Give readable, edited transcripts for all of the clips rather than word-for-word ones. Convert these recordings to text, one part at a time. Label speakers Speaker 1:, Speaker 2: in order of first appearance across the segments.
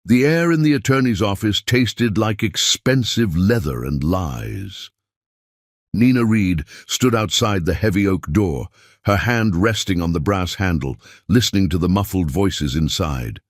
Speaker 1: The air in the attorney's office tasted like expensive leather and lies. Nina Reed stood outside the heavy oak door, her hand resting on the brass handle, listening to the muffled voices inside.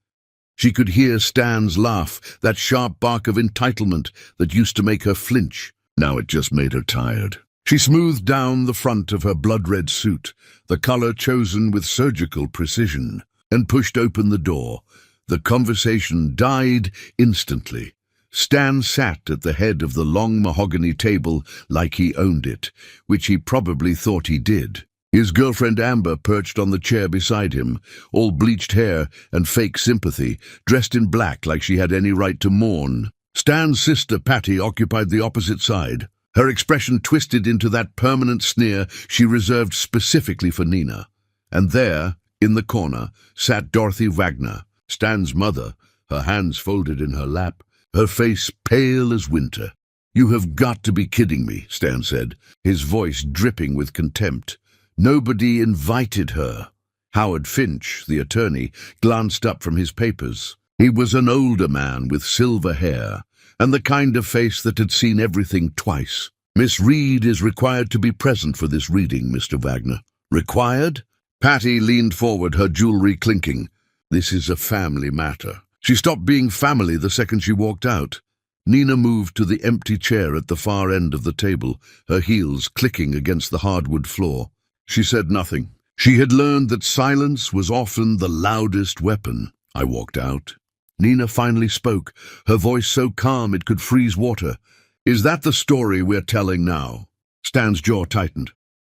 Speaker 1: She could hear Stan's laugh, that sharp bark of entitlement that used to make her flinch. Now it just made her tired. She smoothed down the front of her blood-red suit, the color chosen with surgical precision, and pushed open the door. The conversation died instantly. Stan sat at the head of the long mahogany table like he owned it, which he probably thought he did. His girlfriend Amber perched on the chair beside him, all bleached hair and fake sympathy, dressed in black like she had any right to mourn. Stan's sister Patty occupied the opposite side, her expression twisted into that permanent sneer she reserved specifically for Nina. And there, in the corner, sat Dorothy Wagner, Stan's mother, her hands folded in her lap, her face pale as winter. "You have got to be kidding me," Stan said, his voice dripping with contempt. "Nobody invited her." Howard Finch, the attorney, glanced up from his papers. He was an older man with silver hair, and the kind of face that had seen everything twice. "Miss Reed is required to be present for this reading, Mr. Wagner." "Required?" Patty leaned forward, her jewelry clinking. "This is a family matter." She stopped being family the second she walked out. Nina moved to the empty chair at the far end of the table, her heels clicking against the hardwood floor. She said nothing. She had learned that silence was often the loudest weapon. I walked out. Nina finally spoke, her voice so calm it could freeze water. "Is that the story we're telling now?" Stan's jaw tightened.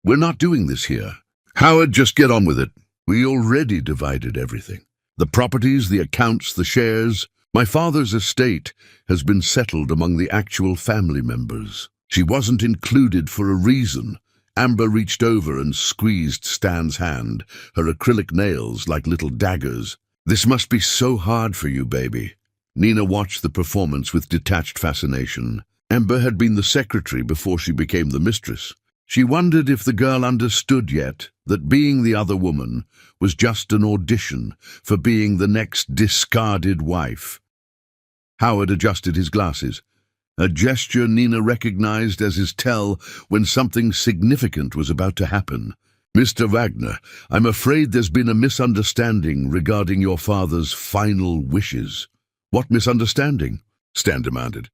Speaker 1: "We're not doing this here. Howard, just get on with it. We already divided everything. The properties, the accounts, the shares. My father's estate has been settled among the actual family members. She wasn't included for a reason." Amber reached over and squeezed Stan's hand, her acrylic nails like little daggers. "This must be so hard for you, baby." Nina watched the performance with detached fascination. Amber had been the secretary before she became the mistress. She wondered if the girl understood yet that being the other woman was just an audition for being the next discarded wife. Howard adjusted his glasses, a gesture Nina recognized as his tell when something significant was about to happen. "Mr. Wagner, I'm afraid there's been a misunderstanding regarding your father's final wishes." "What misunderstanding?" Stan demanded.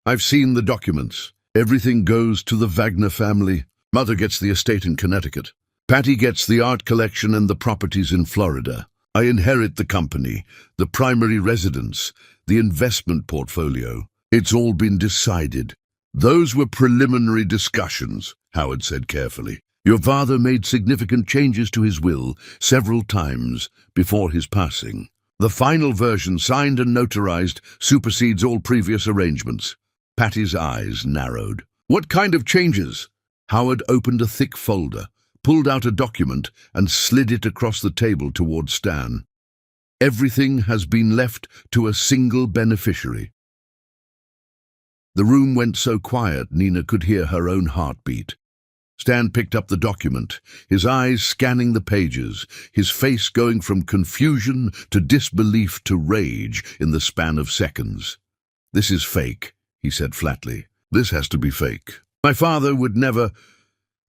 Speaker 1: "I've seen the documents. Everything goes to the Wagner family. Mother gets the estate in Connecticut. Patty gets the art collection and the properties in Florida. I inherit the company, the primary residence, the investment portfolio. It's all been decided." "Those were preliminary discussions," Howard said carefully. "Your father made significant changes to his will several times before his passing. The final version, signed and notarized, supersedes all previous arrangements." Patty's eyes narrowed. "What kind of changes?" Howard opened a thick folder, pulled out a document, and slid it across the table toward Stan. "Everything has been left to a single beneficiary." The room went so quiet Nina could hear her own heartbeat. Stan picked up the document, his eyes scanning the pages, his face going from confusion to disbelief to rage in the span of seconds. "This is fake," he said flatly. "This has to be fake. My father would never—"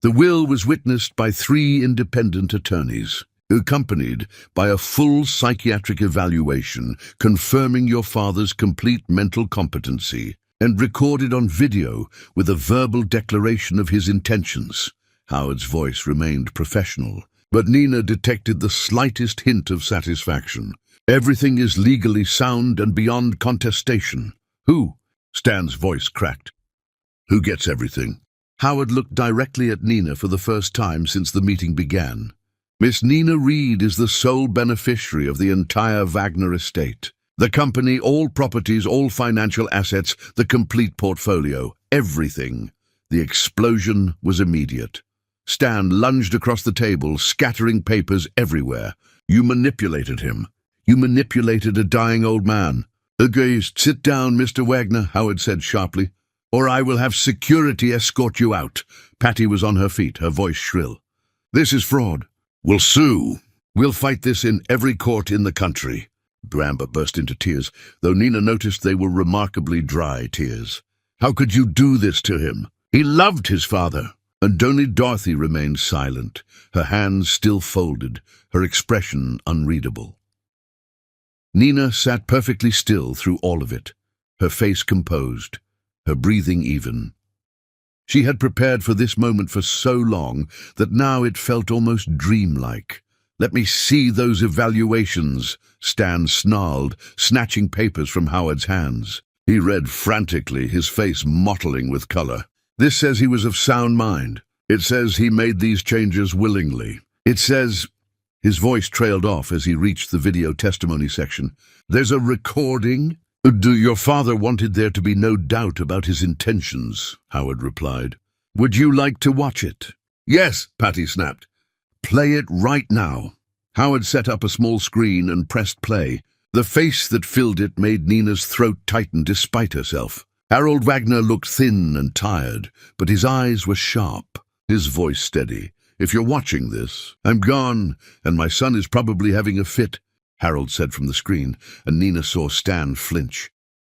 Speaker 1: The will was witnessed by 3 independent attorneys, accompanied by a full psychiatric evaluation confirming your father's complete mental competency, and recorded on video with a verbal declaration of his intentions. Howard's voice remained professional, but Nina detected the slightest hint of satisfaction. "Everything is legally sound and beyond contestation." "Who?" Stan's voice cracked. "Who gets everything?" Howard looked directly at Nina for the first time since the meeting began. "Miss Nina Reed is the sole beneficiary of the entire Wagner estate. The company, all properties, all financial assets, the complete portfolio, everything." The explosion was immediate. Stan lunged across the table, scattering papers everywhere. "You manipulated him. You manipulated a dying old man." "Agreed. Sit down, Mr. Wagner," Howard said sharply, "or I will have security escort you out." Patty was on her feet, her voice shrill. "This is fraud. We'll sue. We'll fight this in every court in the country." Amber burst into tears, though Nina noticed they were remarkably dry tears. How could you do this to him? He loved his father. And only Dorothy remained silent, her hands still folded, her expression unreadable. Nina sat perfectly still through all of it, her face composed, her breathing even. She had prepared for this moment for so long that now it felt almost dreamlike. "Let me see those evaluations," Stan snarled, snatching papers from Howard's hands. He read frantically, his face mottling with color. "This says he was of sound mind. It says he made these changes willingly. It says—" His voice trailed off as he reached the video testimony section. "There's a recording?" "Your father wanted there to be no doubt about his intentions," Howard replied. "Would you like to watch it?" "Yes," Patty snapped. "Play it right now." Howard set up a small screen and pressed play. The face that filled it made Nina's throat tighten despite herself. Harold Wagner looked thin and tired, but his eyes were sharp, his voice steady. "If you're watching this, I'm gone, and my son is probably having a fit," Harold said from the screen, and Nina saw Stan flinch.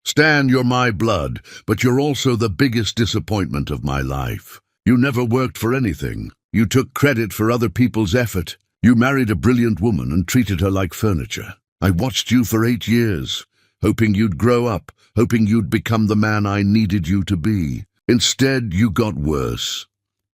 Speaker 1: "Stan, you're my blood, but you're also the biggest disappointment of my life. You never worked for anything. You took credit for other people's effort. You married a brilliant woman and treated her like furniture. I watched you for 8 years, hoping you'd grow up, hoping you'd become the man I needed you to be. Instead, you got worse."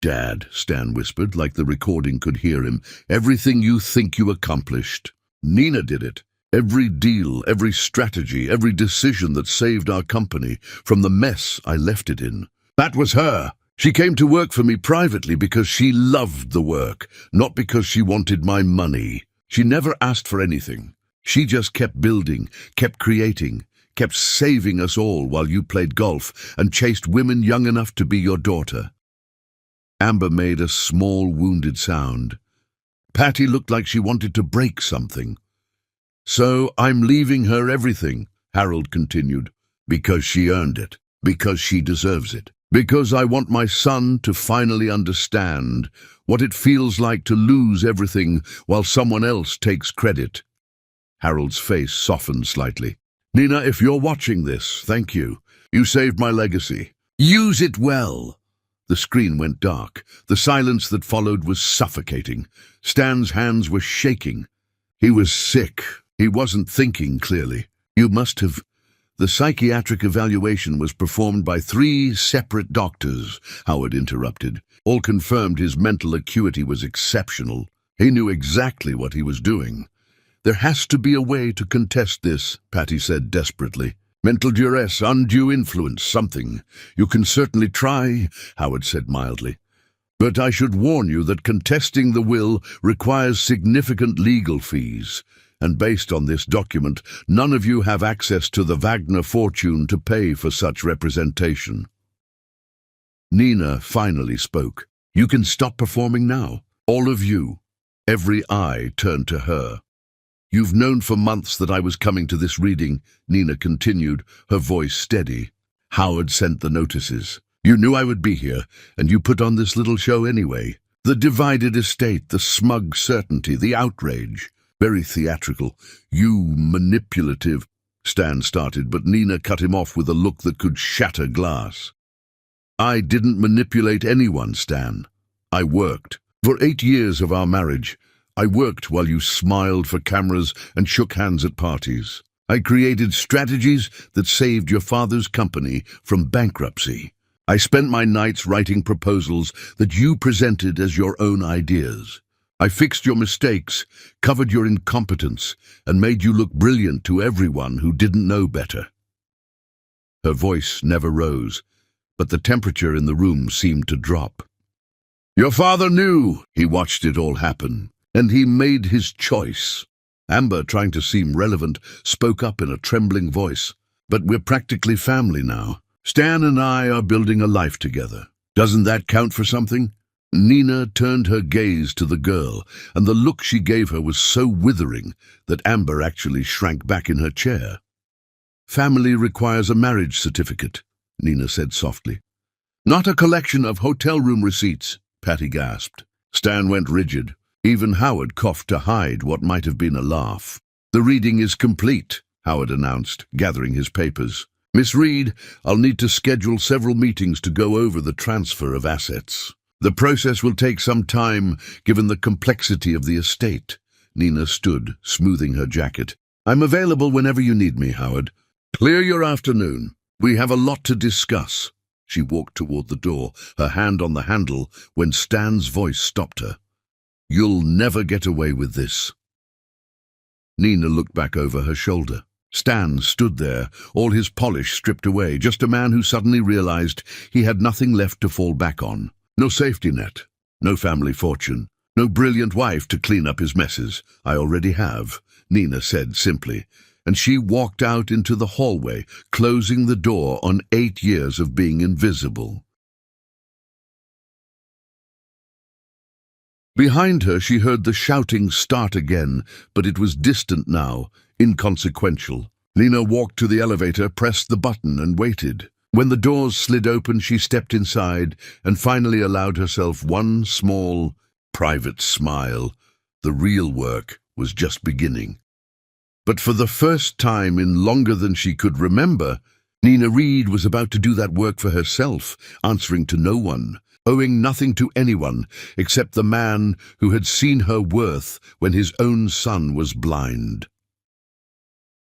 Speaker 1: "Dad," Stan whispered, like the recording could hear him, "everything you think you accomplished. Nina did it. Every deal, every strategy, every decision that saved our company from the mess I left it in. That was her. She came to work for me privately because she loved the work, not because she wanted my money. She never asked for anything. She just kept building, kept creating, kept saving us all while you played golf and chased women young enough to be your daughter." Amber made a small, wounded sound. Patty looked like she wanted to break something. "So I'm leaving her everything," Harold continued, "because she earned it, because she deserves it, because I want my son to finally understand what it feels like to lose everything while someone else takes credit." Harold's face softened slightly. "Nina, if you're watching this, thank you. You saved my legacy. Use it well." The screen went dark. The silence that followed was suffocating. Stan's hands were shaking. He was sick. He wasn't thinking clearly. "You must have—" "The psychiatric evaluation was performed by 3 separate doctors," Howard interrupted. "All confirmed his mental acuity was exceptional. He knew exactly what he was doing." "There has to be a way to contest this," Patty said desperately. "Mental duress, undue influence, something. You can certainly try," Howard said mildly. "But I should warn you that contesting the will requires significant legal fees. And based on this document, none of you have access to the Wagner fortune to pay for such representation." Nina finally spoke. "You can stop performing now. All of you." Every eye turned to her. "You've known for months that I was coming to this reading," Nina continued, her voice steady. "Howard sent the notices. You knew I would be here, and you put on this little show anyway. The divided estate, the smug certainty, the outrage. Very theatrical. You manipulative—" Stan started, but Nina cut him off with a look that could shatter glass. "I didn't manipulate anyone, Stan. I worked. For 8 years of our marriage, I worked while you smiled for cameras and shook hands at parties. I created strategies that saved your father's company from bankruptcy. I spent my nights writing proposals that you presented as your own ideas. I fixed your mistakes, covered your incompetence, and made you look brilliant to everyone who didn't know better." Her voice never rose, but the temperature in the room seemed to drop. "Your father knew." He watched it all happen, and he made his choice. Amber, trying to seem relevant, spoke up in a trembling voice. "But we're practically family now. Stan and I are building a life together. Doesn't that count for something?" Nina turned her gaze to the girl, and the look she gave her was so withering that Amber actually shrank back in her chair. "Family requires a marriage certificate," Nina said softly. "Not a collection of hotel room receipts," Patty gasped. Stan went rigid. Even Howard coughed to hide what might have been a laugh. "The reading is complete," Howard announced, gathering his papers. "Miss Reed, I'll need to schedule several meetings to go over the transfer of assets. The process will take some time, given the complexity of the estate." Nina stood, smoothing her jacket. "I'm available whenever you need me, Howard. Clear your afternoon. We have a lot to discuss." She walked toward the door, her hand on the handle, when Stan's voice stopped her. "You'll never get away with this." Nina looked back over her shoulder. Stan stood there, all his polish stripped away, just a man who suddenly realized he had nothing left to fall back on. No safety net, no family fortune, no brilliant wife to clean up his messes. "I already have," Nina said simply, and she walked out into the hallway, closing the door on 8 years of being invisible. Behind her she heard the shouting start again, but it was distant now, inconsequential. Nina walked to the elevator, pressed the button, and waited. When the doors slid open, she stepped inside and finally allowed herself one small, private smile. The real work was just beginning. But for the first time in longer than she could remember, Nina Reed was about to do that work for herself, answering to no one, owing nothing to anyone except the man who had seen her worth when his own son was blind.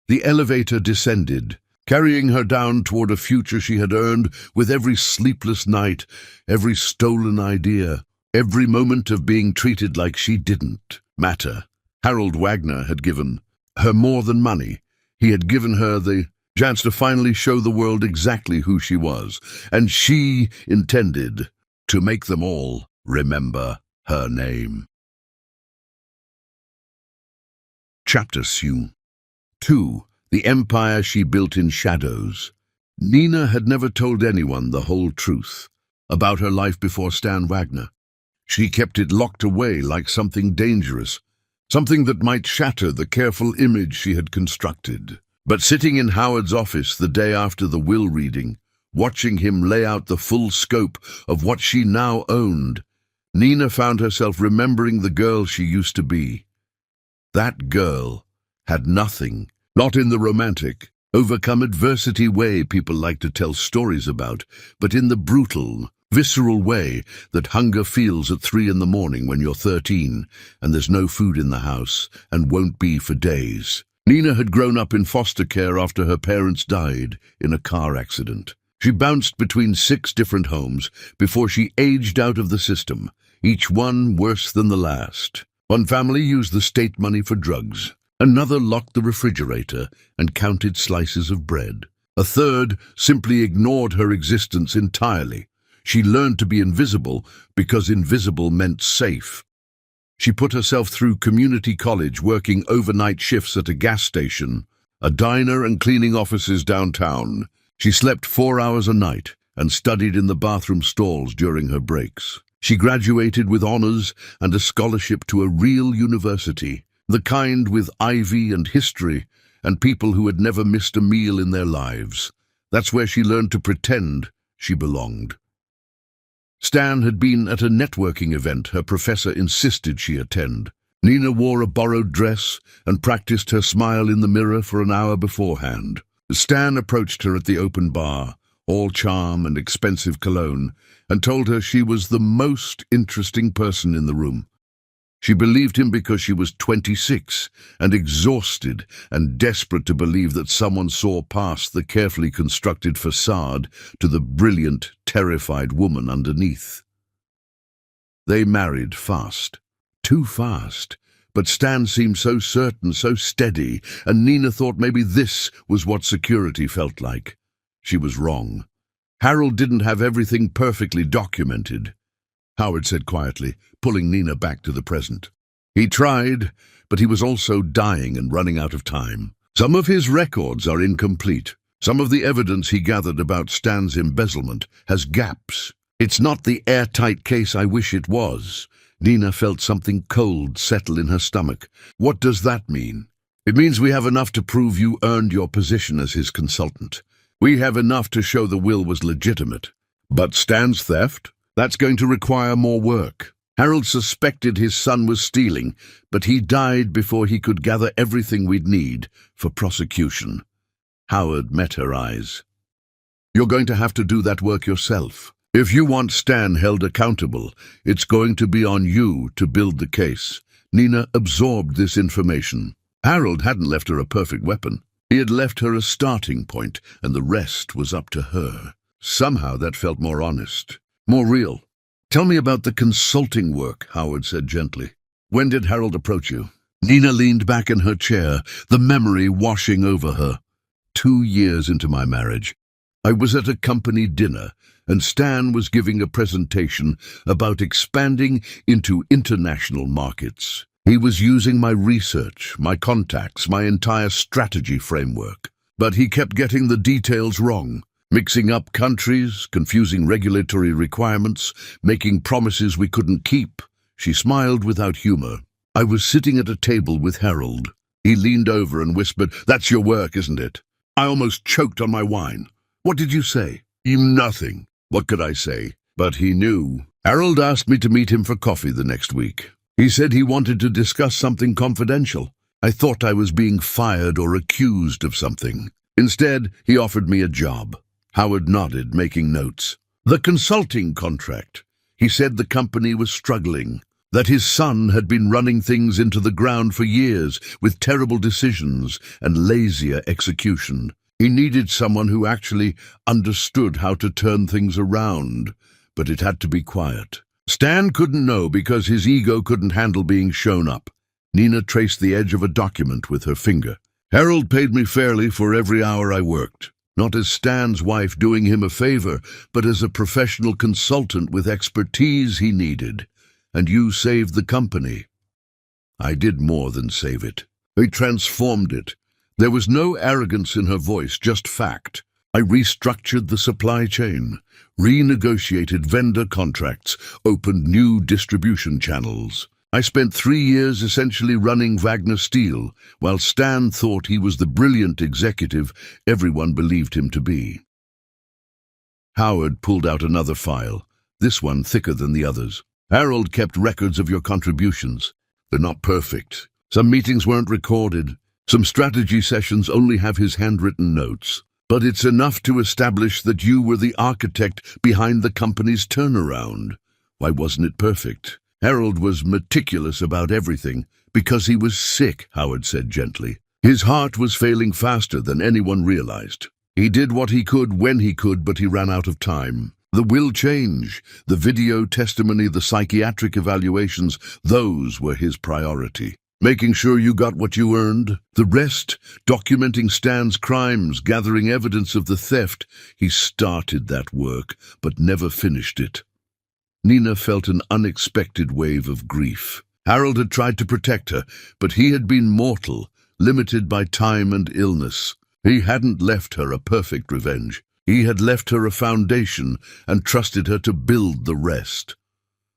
Speaker 1: The elevator descended, carrying her down toward a future she had earned with every sleepless night, every stolen idea, every moment of being treated like she didn't matter. Harold Wagner had given her more than money. He had given her the chance to finally show the world exactly who she was, and she intended to make them all remember her name. Chapter 2. The Empire She Built in Shadows. Nina had never told anyone the whole truth about her life before Stan Wagner. She kept it locked away like something dangerous, something that might shatter the careful image she had constructed. But sitting in Howard's office the day after the will reading, watching him lay out the full scope of what she now owned, Nina found herself remembering the girl she used to be. That girl had nothing, not in the romantic, overcome adversity way people like to tell stories about, but in the brutal, visceral way that hunger feels at 3 in the morning when you're 13 and there's no food in the house and won't be for days. Nina had grown up in foster care after her parents died in a car accident. She bounced between 6 different homes before she aged out of the system, each one worse than the last. One family used the state money for drugs. Another locked the refrigerator and counted slices of bread. A third simply ignored her existence entirely. She learned to be invisible because invisible meant safe. She put herself through community college, working overnight shifts at a gas station, a diner, and cleaning offices downtown. She slept 4 hours a night and studied in the bathroom stalls during her breaks. She graduated with honors and a scholarship to a real university, the kind with ivy and history and people who had never missed a meal in their lives. That's where she learned to pretend she belonged. Stan had been at a networking event her professor insisted she attend. Nina wore a borrowed dress and practiced her smile in the mirror for an hour beforehand. Stan approached her at the open bar, all charm and expensive cologne, and told her she was the most interesting person in the room. She believed him because she was 26 and exhausted and desperate to believe that someone saw past the carefully constructed facade to the brilliant, terrified woman underneath. They married fast. Too fast. But Stan seemed so certain, so steady, and Nina thought maybe this was what security felt like. She was wrong. Harold didn't have everything perfectly documented, Howard said quietly, pulling Nina back to the present. He tried, but he was also dying and running out of time. Some of his records are incomplete. Some of the evidence he gathered about Stan's embezzlement has gaps. It's not the airtight case I wish it was. Nina felt something cold settle in her stomach. What does that mean? It means we have enough to prove you earned your position as his consultant. We have enough to show the will was legitimate. But Stan's theft? That's going to require more work. Harold suspected his son was stealing, but he died before he could gather everything we'd need for prosecution. Howard met her eyes. You're going to have to do that work yourself. If you want Stan held accountable, it's going to be on you to build the case. Nina absorbed this information. Harold hadn't left her a perfect weapon. He had left her a starting point, and the rest was up to her. Somehow that felt more honest, more real. Tell me about the consulting work, Howard said gently. When did Harold approach you? Nina leaned back in her chair, the memory washing over her. 2 years into my marriage. I was at a company dinner, and Stan was giving a presentation about expanding into international markets. He was using my research, my contacts, my entire strategy framework. But he kept getting the details wrong, mixing up countries, confusing regulatory requirements, making promises we couldn't keep. She smiled without humor. I was sitting at a table with Harold. He leaned over and whispered, "That's your work, isn't it?" I almost choked on my wine. What did you say? Nothing. What could I say? But he knew. Harold asked me to meet him for coffee the next week. He said he wanted to discuss something confidential. I thought I was being fired or accused of something. Instead, he offered me a job. Howard nodded, making notes. The consulting contract. He said the company was struggling, that his son had been running things into the ground for years with terrible decisions and lazier execution. He needed someone who actually understood how to turn things around, but it had to be quiet. Stan couldn't know because his ego couldn't handle being shown up. Nina traced the edge of a document with her finger. Harold paid me fairly for every hour I worked, not as Stan's wife doing him a favor, but as a professional consultant with expertise he needed. And you saved the company. I did more than save it. I transformed it. There was no arrogance in her voice, just fact. I restructured the supply chain, renegotiated vendor contracts, opened new distribution channels. I spent 3 years essentially running Wagner Steel, while Stan thought he was the brilliant executive everyone believed him to be. Howard pulled out another file, this one thicker than the others. Harold kept records of your contributions. They're not perfect. Some meetings weren't recorded. Some strategy sessions only have his handwritten notes. But it's enough to establish that you were the architect behind the company's turnaround. Why wasn't it perfect? Harold was meticulous about everything because he was sick, Howard said gently. His heart was failing faster than anyone realized. He did what he could when he could, but he ran out of time. The will change, the video testimony, the psychiatric evaluations, those were his priority. Making sure you got what you earned. The rest, documenting Stan's crimes, gathering evidence of the theft. He started that work, but never finished it. Nina felt an unexpected wave of grief. Harold had tried to protect her, but he had been mortal, limited by time and illness. He hadn't left her a perfect revenge. He had left her a foundation and trusted her to build the rest.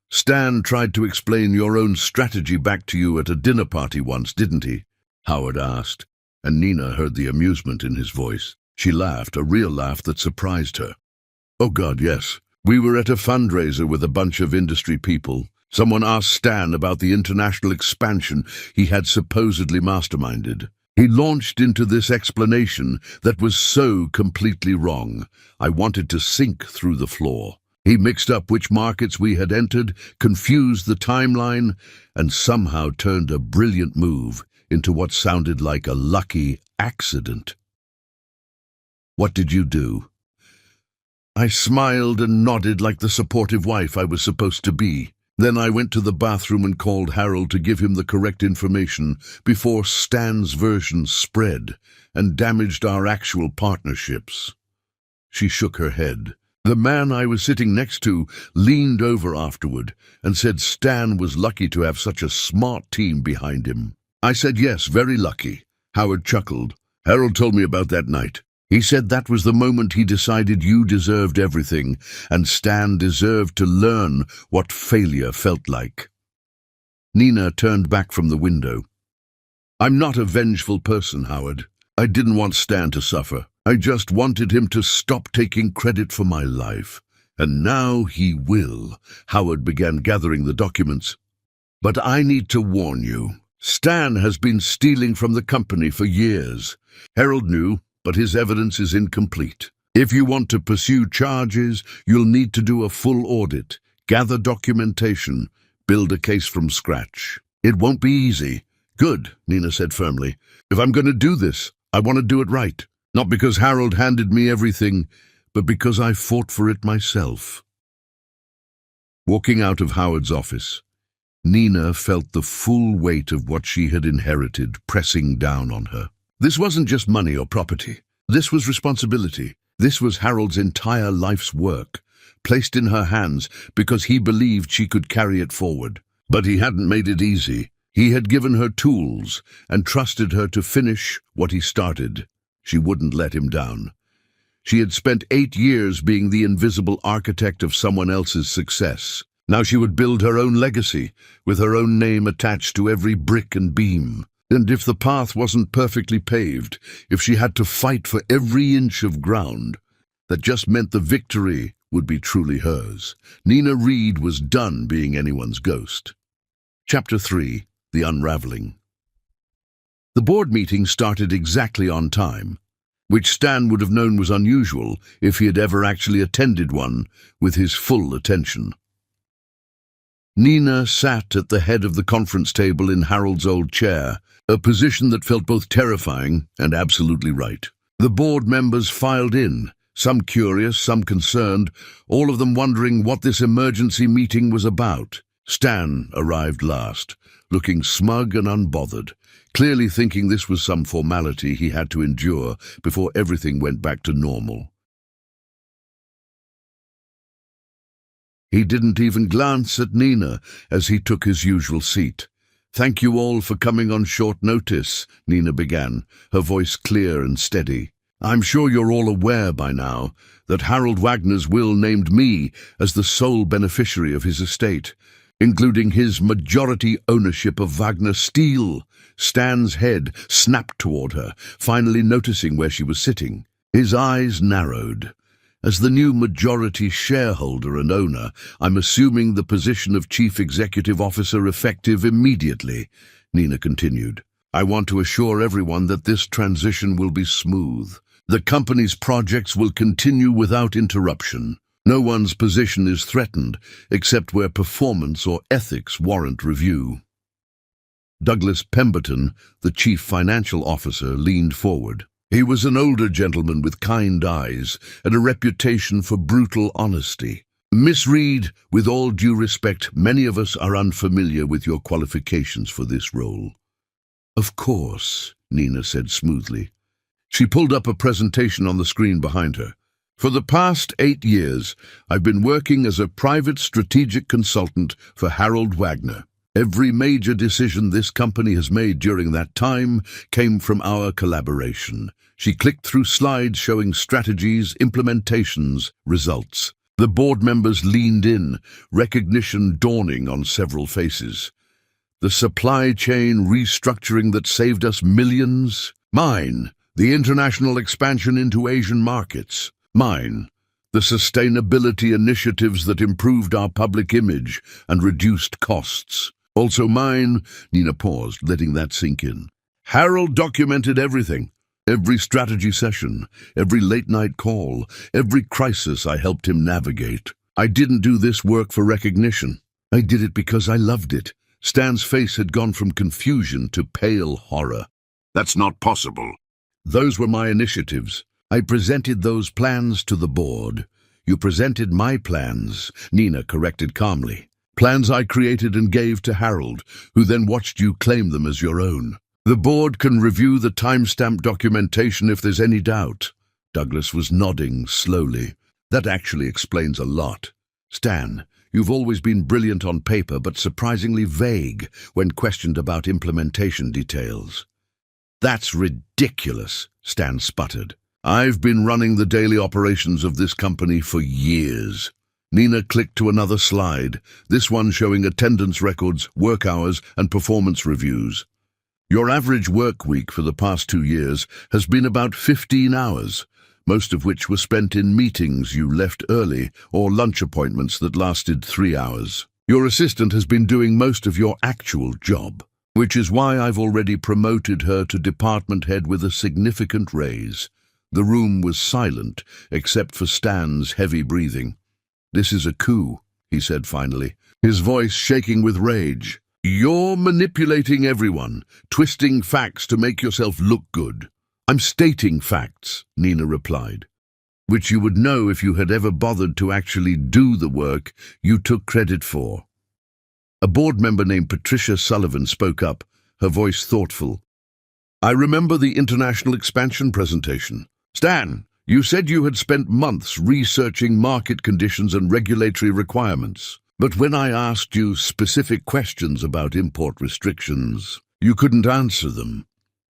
Speaker 1: Stan tried to explain your own strategy back to you at a dinner party once, didn't he? Howard asked, and Nina heard the amusement in his voice. She laughed, a real laugh that surprised her. Oh God, yes. We were at a fundraiser with a bunch of industry people. Someone asked Stan about the international expansion he had supposedly masterminded. He launched into this explanation that was so completely wrong. I wanted to sink through the floor. He mixed up which markets we had entered, confused the timeline, and somehow turned a brilliant move into what sounded like a lucky accident. What did you do? I smiled and nodded like the supportive wife I was supposed to be. Then I went to the bathroom and called Harold to give him the correct information before Stan's version spread and damaged our actual partnerships. She shook her head. The man I was sitting next to leaned over afterward and said Stan was lucky to have such a smart team behind him. I said yes, very lucky. Howard chuckled. Harold told me about that night. He said that was the moment he decided you deserved everything, and Stan deserved to learn what failure felt like. Nina turned back from the window. I'm not a vengeful person, Howard. I didn't want Stan to suffer. I just wanted him to stop taking credit for my life. And now he will. Howard began gathering the documents. But I need to warn you. Stan has been stealing from the company for years. Harold knew, but his evidence is incomplete. If you want to pursue charges, you'll need to do a full audit, gather documentation, build a case from scratch. It won't be easy. Good, Nina said firmly. If I'm going to do this, I want to do it right. Not because Harold handed me everything, but because I fought for it myself. Walking out of Howard's office, Nina felt the full weight of what she had inherited pressing down on her. This wasn't just money or property. This was responsibility. This was Harold's entire life's work, placed in her hands because he believed she could carry it forward. But he hadn't made it easy. He had given her tools and trusted her to finish what he started. She wouldn't let him down. She had spent 8 years being the invisible architect of someone else's success. Now she would build her own legacy, with her own name attached to every brick and beam. And if the path wasn't perfectly paved, if she had to fight for every inch of ground, that just meant the victory would be truly hers. Nina Reed was done being anyone's ghost. Chapter 3. The Unraveling. The board meeting started exactly on time, which Stan would have known was unusual if he had ever actually attended one with his full attention. Nina sat at the head of the conference table in Harold's old chair, a position that felt both terrifying and absolutely right. The board members filed in, some curious, some concerned, all of them wondering what this emergency meeting was about. Stan arrived last, looking smug and unbothered, clearly thinking this was some formality he had to endure before everything went back to normal. He didn't even glance at Nina as he took his usual seat. "Thank you all for coming on short notice," Nina began, her voice clear and steady. "I'm sure you're all aware by now that Harold Wagner's will named me as the sole beneficiary of his estate, including his majority ownership of Wagner Steel." Stan's head snapped toward her, finally noticing where she was sitting. His eyes narrowed. "As the new majority shareholder and owner, I'm assuming the position of Chief Executive Officer effective immediately," Nina continued. "I want to assure everyone that this transition will be smooth. The company's projects will continue without interruption. No one's position is threatened, except where performance or ethics warrant review." Douglas Pemberton, the Chief Financial Officer, leaned forward. He was an older gentleman with kind eyes and a reputation for brutal honesty. "Miss Reed, with all due respect, many of us are unfamiliar with your qualifications for this role." "Of course," Nina said smoothly. She pulled up a presentation on the screen behind her. "For the past 8 years, I've been working as a private strategic consultant for Harold Wagner. Every major decision this company has made during that time came from our collaboration." She clicked through slides showing strategies, implementations, results. The board members leaned in, recognition dawning on several faces. "The supply chain restructuring that saved us millions? Mine. The international expansion into Asian markets? Mine. The sustainability initiatives that improved our public image and reduced costs? Also mine." Nina paused, letting that sink in. "Harold documented everything. Every strategy session, every late-night call, every crisis I helped him navigate. I didn't do this work for recognition. I did it because I loved it." Stan's face had gone from confusion to pale horror. "That's not possible." "Those were my initiatives. I presented those plans to the board." "You presented my plans," Nina corrected calmly. "Plans I created and gave to Harold, who then watched you claim them as your own. The board can review the timestamp documentation if there's any doubt." Douglas was nodding slowly. "That actually explains a lot. Stan, you've always been brilliant on paper but surprisingly vague when questioned about implementation details." "That's ridiculous," Stan sputtered. "I've been running the daily operations of this company for years." Nina clicked to another slide, this one showing attendance records, work hours, and performance reviews. "Your average work week for the past 2 years has been about 15 hours, most of which were spent in meetings you left early or lunch appointments that lasted 3 hours. Your assistant has been doing most of your actual job, which is why I've already promoted her to department head with a significant raise. The room was silent, except for Stan's heavy breathing. "This is a coup," he said finally, his voice shaking with rage. "You're manipulating everyone, twisting facts to make yourself look good." "I'm stating facts," Nina replied, "which you would know if you had ever bothered to actually do the work you took credit for." A board member named Patricia Sullivan spoke up, her voice thoughtful. "I remember the international expansion presentation. Stan, you said you had spent months researching market conditions and regulatory requirements. But when I asked you specific questions about import restrictions, you couldn't answer them."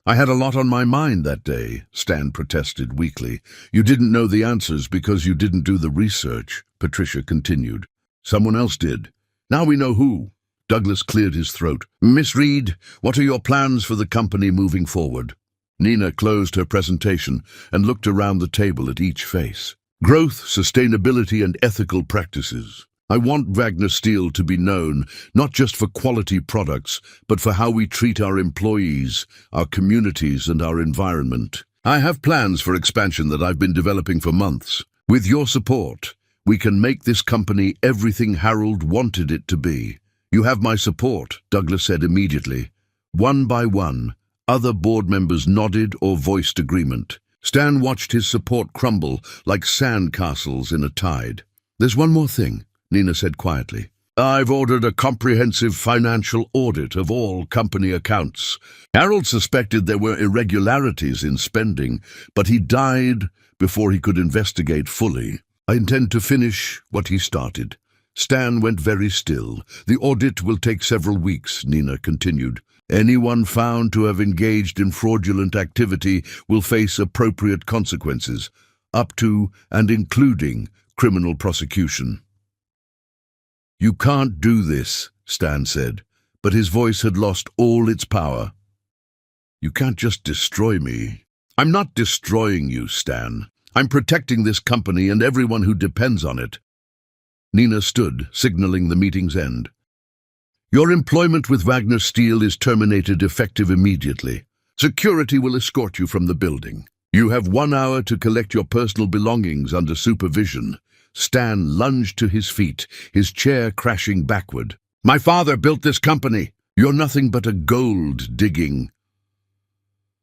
Speaker 1: "I had a lot on my mind that day," Stan protested weakly. "You didn't know the answers because you didn't do the research," Patricia continued. "Someone else did. Now we know who." Douglas cleared his throat. "Miss Reed, what are your plans for the company moving forward?" Nina closed her presentation and looked around the table at each face. "Growth, sustainability, and ethical practices. I want Wagner Steel to be known, not just for quality products, but for how we treat our employees, our communities, and our environment. I have plans for expansion that I've been developing for months. With your support, we can make this company everything Harold wanted it to be." "You have my support," Douglas said immediately. One by one, other board members nodded or voiced agreement. Stan watched his support crumble like sand castles in a tide. "There's one more thing," Nina said quietly. "I've ordered a comprehensive financial audit of all company accounts. Harold suspected there were irregularities in spending, but he died before he could investigate fully. I intend to finish what he started." Stan went very still. "The audit will take several weeks," Nina continued. "Anyone found to have engaged in fraudulent activity will face appropriate consequences, up to and including criminal prosecution." "You can't do this," Stan said, but his voice had lost all its power. "You can't just destroy me." "I'm not destroying you, Stan. I'm protecting this company and everyone who depends on it." Nina stood, signaling the meeting's end. "Your employment with Wagner Steel is terminated effective immediately. Security will escort you from the building. You have 1 hour to collect your personal belongings under supervision." Stan lunged to his feet, his chair crashing backward. "My father built this company. You're nothing but a gold digging."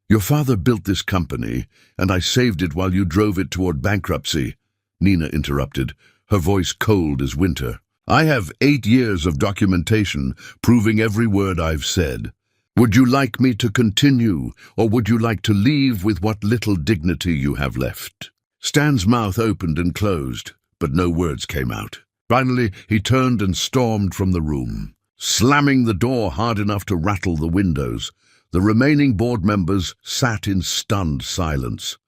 Speaker 1: "Your father built this company, and I saved it while you drove it toward bankruptcy," Nina interrupted, her voice cold as winter. "I have 8 years of documentation proving every word I've said. Would you like me to continue, or would you like to leave with what little dignity you have left?" Stan's mouth opened and closed, but no words came out. Finally, he turned and stormed from the room, slamming the door hard enough to rattle the windows. The remaining board members sat in stunned silence.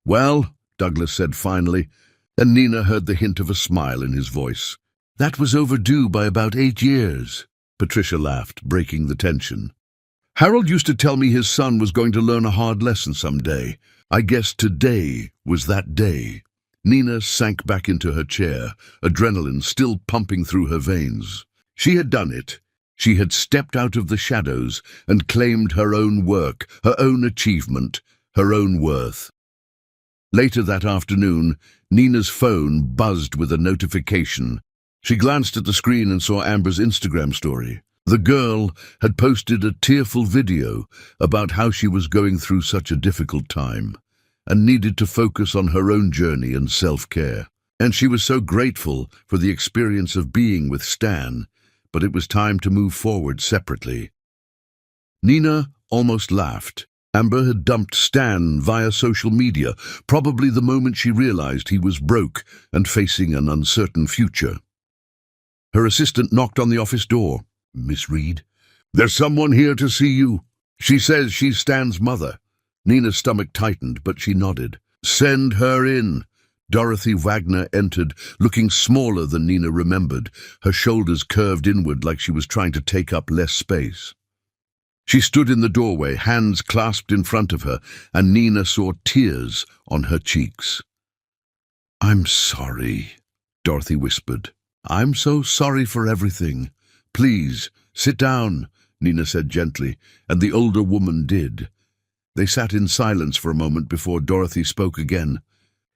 Speaker 1: "Well," Douglas said finally, and Nina heard the hint of a smile in his voice. "That was overdue by about 8 years." Patricia laughed, breaking the tension. "Harold used to tell me his son was going to learn a hard lesson someday. I guess today was that day." Nina sank back into her chair, adrenaline still pumping through her veins. She had done it. She had stepped out of the shadows and claimed her own work, her own achievement, her own worth. Later that afternoon, Nina's phone buzzed with a notification. She glanced at the screen and saw Amber's Instagram story. The girl had posted a tearful video about how she was going through such a difficult time and needed to focus on her own journey and self-care. And she was so grateful for the experience of being with Stan, but it was time to move forward separately. Nina almost laughed. Amber had dumped Stan via social media, probably the moment she realized he was broke and facing an uncertain future. Her assistant knocked on the office door. "Miss Reed?" "There's someone here to see you. She says she's Stan's mother." Nina's stomach tightened, but she nodded. "Send her in." Dorothy Wagner entered, looking smaller than Nina remembered, her shoulders curved inward like she was trying to take up less space. She stood in the doorway, hands clasped in front of her, and Nina saw tears on her cheeks. "I'm sorry," Dorothy whispered. "I'm so sorry for everything. Please, sit down," Nina said gently, and the older woman did. They sat in silence for a moment before Dorothy spoke again.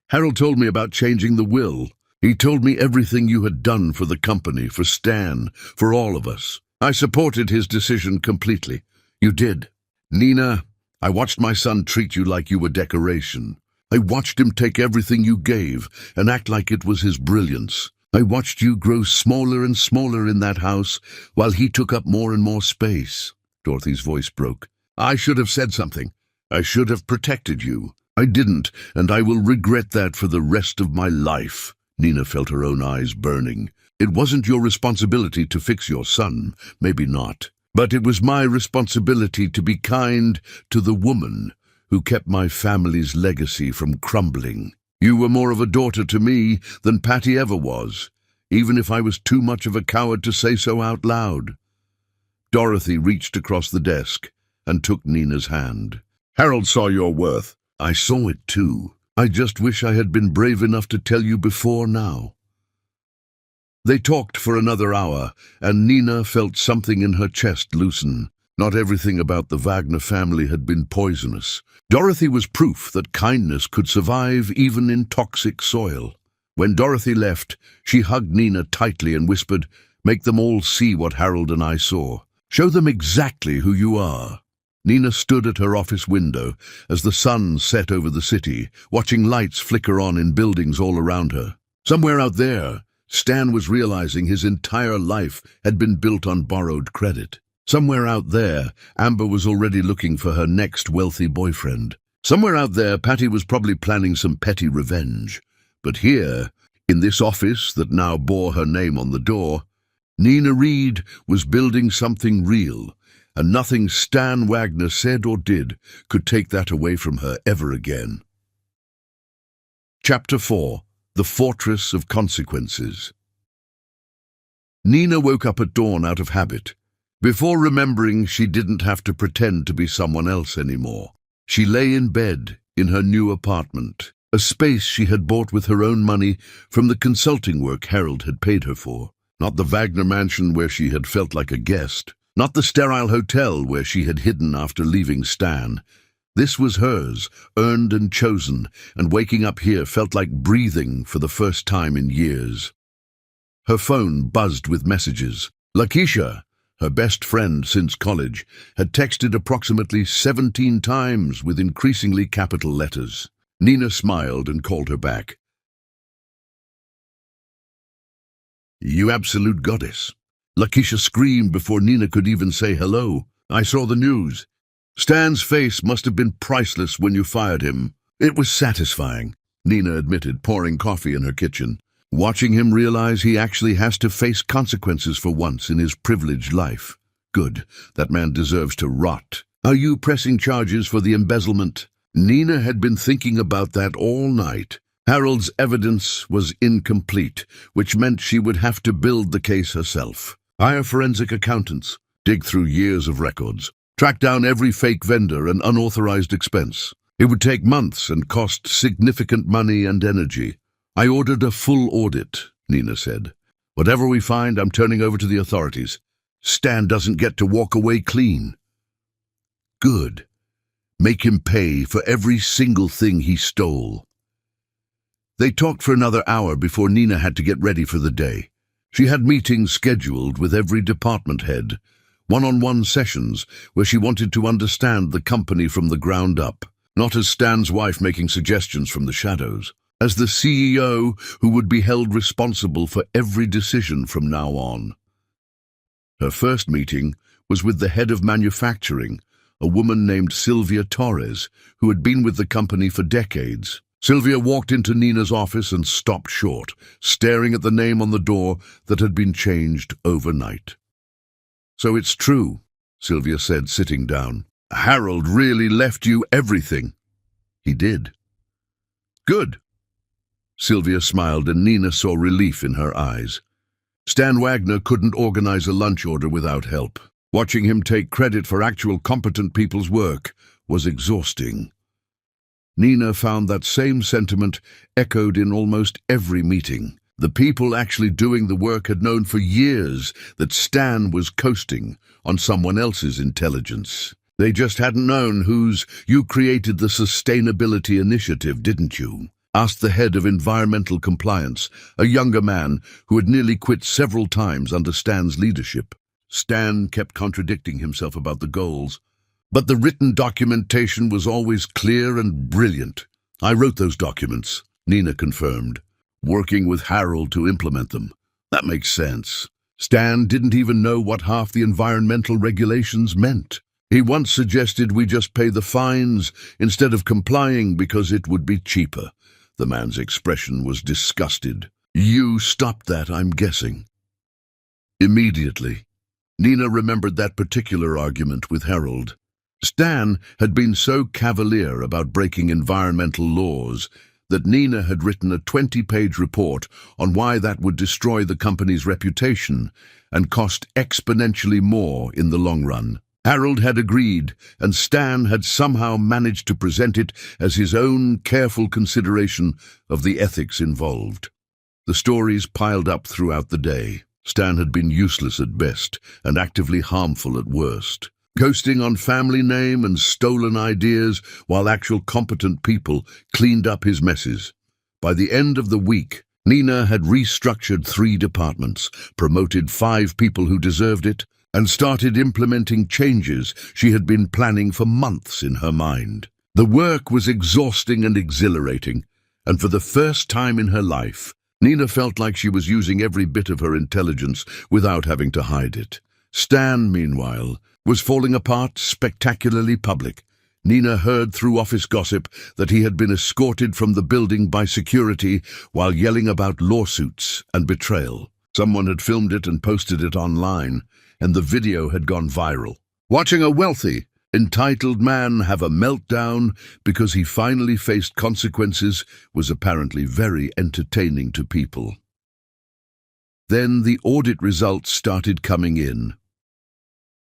Speaker 1: "Harold told me about changing the will. He told me everything you had done for the company, for Stan, for all of us. I supported his decision completely. You did. Nina, I watched my son treat you like you were decoration. I watched him take everything you gave and act like it was his brilliance. I watched you grow smaller and smaller in that house while he took up more and more space." Dorothy's voice broke. "I should have said something. I should have protected you. I didn't, and I will regret that for the rest of my life." Nina felt her own eyes burning. "It wasn't your responsibility to fix your son, maybe not. But it was my responsibility to be kind to the woman who kept my family's legacy from crumbling. You were more of a daughter to me than Patty ever was, even if I was too much of a coward to say so out loud." Dorothy reached across the desk and took Nina's hand. "Harold saw your worth. I saw it too. I just wish I had been brave enough to tell you before now." They talked for another hour, and Nina felt something in her chest loosen. Not everything about the Wagner family had been poisonous. Dorothy was proof that kindness could survive even in toxic soil. When Dorothy left, she hugged Nina tightly and whispered, "Make them all see what Harold and I saw. Show them exactly who you are." Nina stood at her office window as the sun set over the city, watching lights flicker on in buildings all around her. Somewhere out there, Stan was realizing his entire life had been built on borrowed credit. Somewhere out there, Amber was already looking for her next wealthy boyfriend. Somewhere out there, Patty was probably planning some petty revenge. But here, in this office that now bore her name on the door, Nina Reed was building something real, and nothing Stan Wagner said or did could take that away from her ever again. Chapter 4. The Fortress of Consequences. Nina woke up at dawn out of habit. Before remembering, she didn't have to pretend to be someone else anymore. She lay in bed in her new apartment, a space she had bought with her own money from the consulting work Harold had paid her for. Not the Wagner mansion where she had felt like a guest, not the sterile hotel where she had hidden after leaving Stan. This was hers, earned and chosen, and waking up here felt like breathing for the first time in years. Her phone buzzed with messages. Lakeisha, her best friend since college, had texted approximately 17 times with increasingly capital letters. Nina smiled and called her back. "You absolute goddess." Lakeisha screamed before Nina could even say hello. "I saw the news. Stan's face must have been priceless when you fired him." "It was satisfying," Nina admitted, pouring coffee in her kitchen. "Watching him realize he actually has to face consequences for once in his privileged life. Good, that man deserves to rot. Are you pressing charges for the embezzlement?" Nina had been thinking about that all night. Harold's evidence was incomplete, which meant she would have to build the case herself. Hire forensic accountants, dig through years of records, track down every fake vendor and unauthorized expense. It would take months and cost significant money and energy. "I ordered a full audit," Nina said. "Whatever we find, I'm turning over to the authorities. Stan doesn't get to walk away clean." "Good. Make him pay for every single thing he stole." They talked for another hour before Nina had to get ready for the day. She had meetings scheduled with every department head, one-on-one sessions where she wanted to understand the company from the ground up, not as Stan's wife making suggestions from the shadows, as the CEO who would be held responsible for every decision from now on. Her first meeting was with the head of manufacturing, a woman named Sylvia Torres, who had been with the company for decades. Sylvia walked into Nina's office and stopped short, staring at the name on the door that had been changed overnight. "So it's true," Sylvia said, sitting down. "Harold really left you everything." "He did." "Good." Sylvia smiled, and Nina saw relief in her eyes. Stan Wagner couldn't organize a lunch order without help. Watching him take credit for actual competent people's work was exhausting. Nina found that same sentiment echoed in almost every meeting. The people actually doing the work had known for years that Stan was coasting on someone else's intelligence. They just hadn't known whose "You created the sustainability initiative, didn't you?" asked the head of environmental compliance, a younger man who had nearly quit several times under Stan's leadership. Stan kept contradicting himself about the goals, but the written documentation was always clear and brilliant. "I wrote those documents," Nina confirmed, "working with Harold to implement them." That makes sense. Stan didn't even know what half the environmental regulations meant. He once suggested we just pay the fines instead of complying because it would be cheaper. The man's expression was disgusted. "You stopped that, I'm guessing." Immediately, Nina remembered that particular argument with Harold. Stan had been so cavalier about breaking environmental laws that Nina had written a 20-page report on why that would destroy the company's reputation and cost exponentially more in the long run. Harold had agreed, and Stan had somehow managed to present it as his own careful consideration of the ethics involved. The stories piled up throughout the day. Stan had been useless at best and actively harmful at worst, coasting on family name and stolen ideas while actual competent people cleaned up his messes. By the end of the week, Nina had restructured 3 departments, promoted 5 people who deserved it, and started implementing changes she had been planning for months in her mind. The work was exhausting and exhilarating, and for the first time in her life, Nina felt like she was using every bit of her intelligence without having to hide it. Stan, meanwhile, was falling apart, spectacularly public. Nina heard through office gossip that he had been escorted from the building by security while yelling about lawsuits and betrayal. Someone had filmed it and posted it online, and the video had gone viral. Watching a wealthy, entitled man have a meltdown because he finally faced consequences was apparently very entertaining to people. Then the audit results started coming in.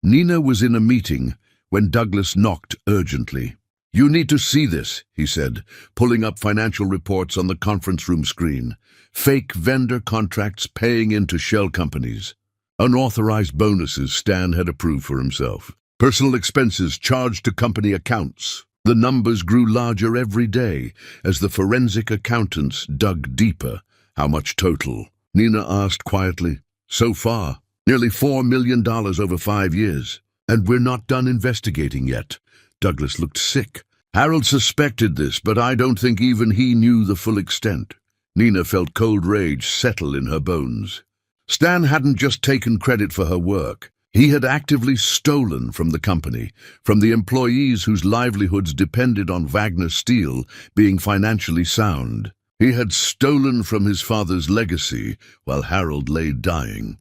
Speaker 1: Nina was in a meeting when Douglas knocked urgently. "You need to see this," he said, pulling up financial reports on the conference room screen. Fake vendor contracts paying into shell companies. Unauthorized bonuses Stan had approved for himself. Personal expenses charged to company accounts. The numbers grew larger every day as the forensic accountants dug deeper. "How much total?" Nina asked quietly. "So far, nearly $4 million over 5 years. And we're not done investigating yet." Douglas looked sick. Harold suspected this, but I don't think even he knew the full extent. Nina felt cold rage settle in her bones. Stan hadn't just taken credit for her work. He had actively stolen from the company, from the employees whose livelihoods depended on Wagner Steel being financially sound. He had stolen from his father's legacy while Harold lay dying.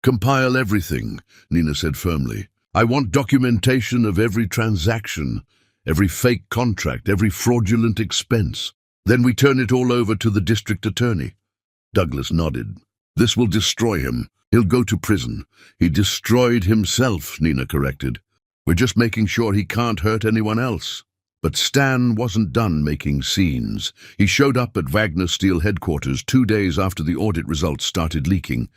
Speaker 1: "Compile everything," Nina said firmly. "I want documentation of every transaction, every fake contract, every fraudulent expense. Then we turn it all over to the district attorney." Douglas nodded. "This will destroy him. He'll go to prison." "He destroyed himself," Nina corrected. "We're just making sure he can't hurt anyone else." But Stan wasn't done making scenes. He showed up at Wagner Steel headquarters 2 days after the audit results started leaking,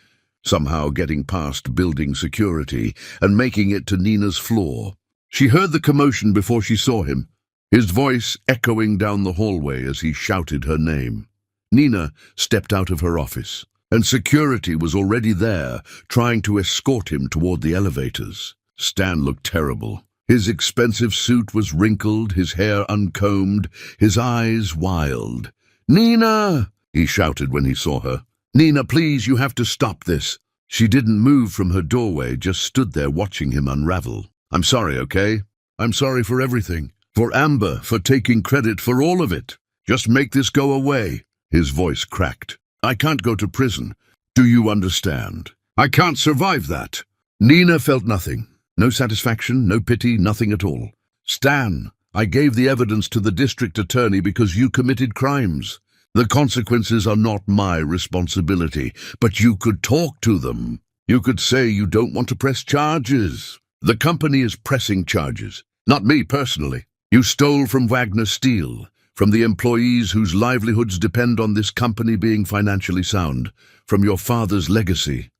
Speaker 1: somehow getting past building security and making it to Nina's floor. She heard the commotion before she saw him, his voice echoing down the hallway as he shouted her name. Nina stepped out of her office, and security was already there, trying to escort him toward the elevators. Stan looked terrible. His expensive suit was wrinkled, his hair uncombed, his eyes wild. "Nina!" he shouted when he saw her. "Nina, please, you have to stop this." She didn't move from her doorway, just stood there watching him unravel. "I'm sorry, okay? I'm sorry for everything. For Amber, for taking credit for all of it. Just make this go away." His voice cracked. "I can't go to prison. Do you understand? I can't survive that." Nina felt nothing. No satisfaction, no pity, nothing at all. "Stan, I gave the evidence to the district attorney because you committed crimes. The consequences are not my responsibility, but you could talk to them. You could say you don't want to press charges. The company is pressing charges. Not me personally. You stole from Wagner Steel, from the employees whose livelihoods depend on this company being financially sound, from your father's legacy.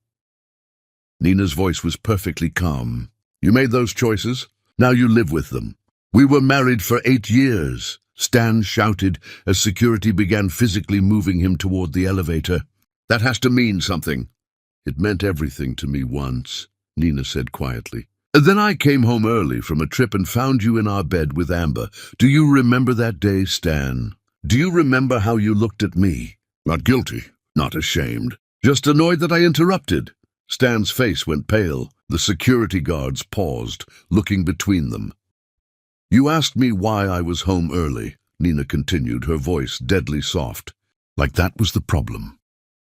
Speaker 1: Nina's voice was perfectly calm. You made those choices. Now you live with them. We were married for 8 years, Stan shouted as security began physically moving him toward the elevator. That has to mean something. It meant everything to me once, Nina said quietly. Then I came home early from a trip and found you in our bed with Amber. Do you remember that day, Stan? Do you remember how you looked at me? Not guilty, not ashamed, just annoyed that I interrupted. Stan's face went pale. The security guards paused, looking between them. You asked me why I was home early, Nina continued, her voice deadly soft. Like that was the problem.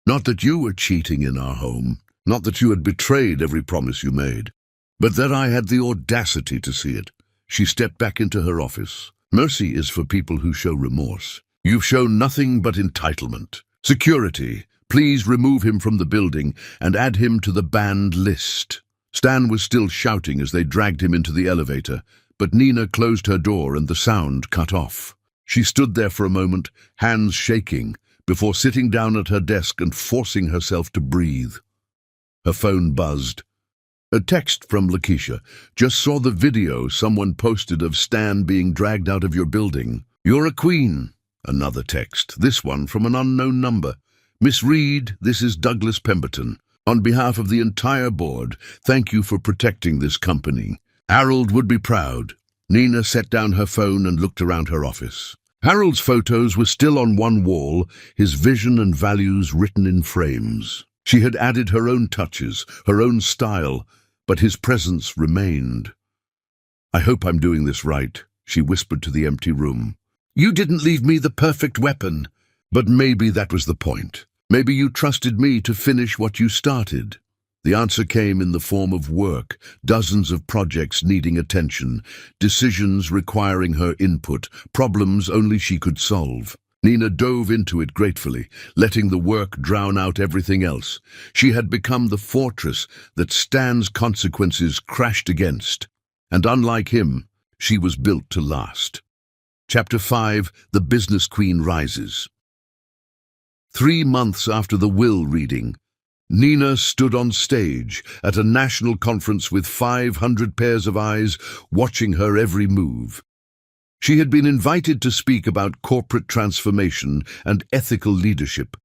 Speaker 1: Not that you were cheating in our home, not that you had betrayed every promise you made, but that I had the audacity to see it. She stepped back into her office. Mercy is for people who show remorse. You've shown nothing but entitlement. Security, please remove him from the building and add him to the banned list. Stan was still shouting as they dragged him into the elevator, but Nina closed her door and the sound cut off. She stood there for a moment, hands shaking, before sitting down at her desk and forcing herself to breathe. Her phone buzzed. A text from Lakeisha. Just saw the video someone posted of Stan being dragged out of your building. You're a queen. Another text, this one from an unknown number. Miss Reed, this is Douglas Pemberton. On behalf of the entire board, thank you for protecting this company. Harold would be proud. Nina set down her phone and looked around her office. Harold's photos were still on one wall, his vision and values written in frames. She had added her own touches, her own style, but his presence remained. I hope I'm doing this right, she whispered to the empty room. You didn't leave me the perfect weapon, but maybe that was the point. Maybe you trusted me to finish what you started. The answer came in the form of work, dozens of projects needing attention, decisions requiring her input, problems only she could solve. Nina dove into it gratefully, letting the work drown out everything else. She had become the fortress that Stan's consequences crashed against. And unlike him, she was built to last. Chapter 5, The Business Queen Rises. 3 months after the will reading, Nina stood on stage at a national conference with 500 pairs of eyes watching her every move. She had been invited to speak about corporate transformation and ethical leadership,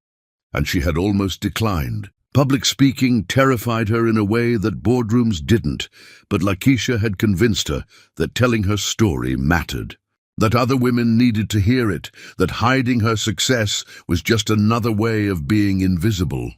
Speaker 1: and she had almost declined. Public speaking terrified her in a way that boardrooms didn't, but Lakeisha had convinced her that telling her story mattered, that other women needed to hear it, that hiding her success was just another way of being invisible.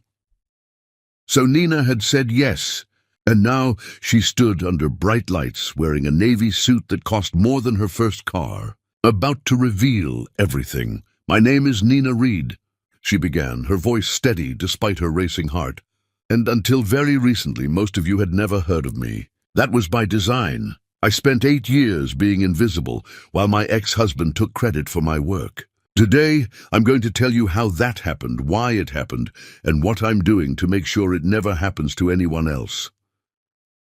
Speaker 1: So Nina had said yes, and now she stood under bright lights wearing a navy suit that cost more than her first car, about to reveal everything. My name is Nina Reed, she began, her voice steady despite her racing heart. And until very recently, most of you had never heard of me. That was by design. I spent 8 years being invisible while my ex-husband took credit for my work. Today, I'm going to tell you how that happened, why it happened, and what I'm doing to make sure it never happens to anyone else.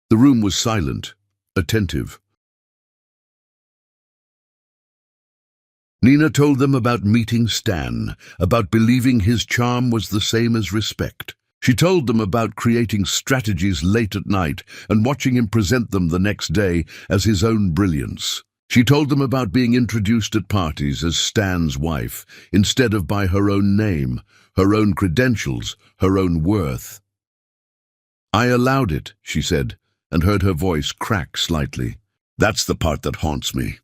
Speaker 1: The room was silent, attentive. Nina told them about meeting Stan, about believing his charm was the same as respect. She told them about creating strategies late at night and watching him present them the next day as his own brilliance. She told them about being introduced at parties as Stan's wife, instead of by her own name, her own credentials, her own worth. I allowed it, she said, and heard her voice crack slightly. That's the part that haunts me.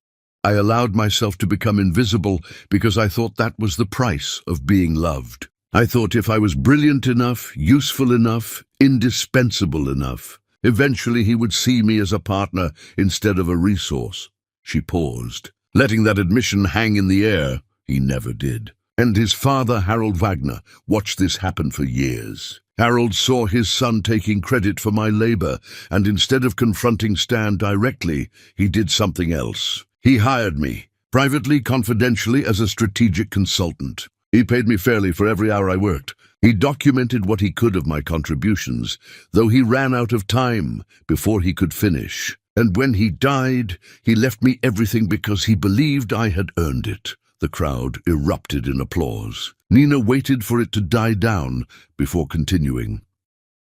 Speaker 1: I allowed myself to become invisible because I thought that was the price of being loved. I thought if I was brilliant enough, useful enough, indispensable enough, eventually he would see me as a partner instead of a resource. She paused, letting that admission hang in the air. He never did. And his father, Harold Wagner, watched this happen for years. Harold saw his son taking credit for my labor, and instead of confronting Stan directly, he did something else. He hired me, privately, confidentially, as a strategic consultant. He paid me fairly for every hour I worked. He documented what he could of my contributions, though he ran out of time before he could finish. And when he died, he left me everything because he believed I had earned it. The crowd erupted in applause. Nina waited for it to die down before continuing.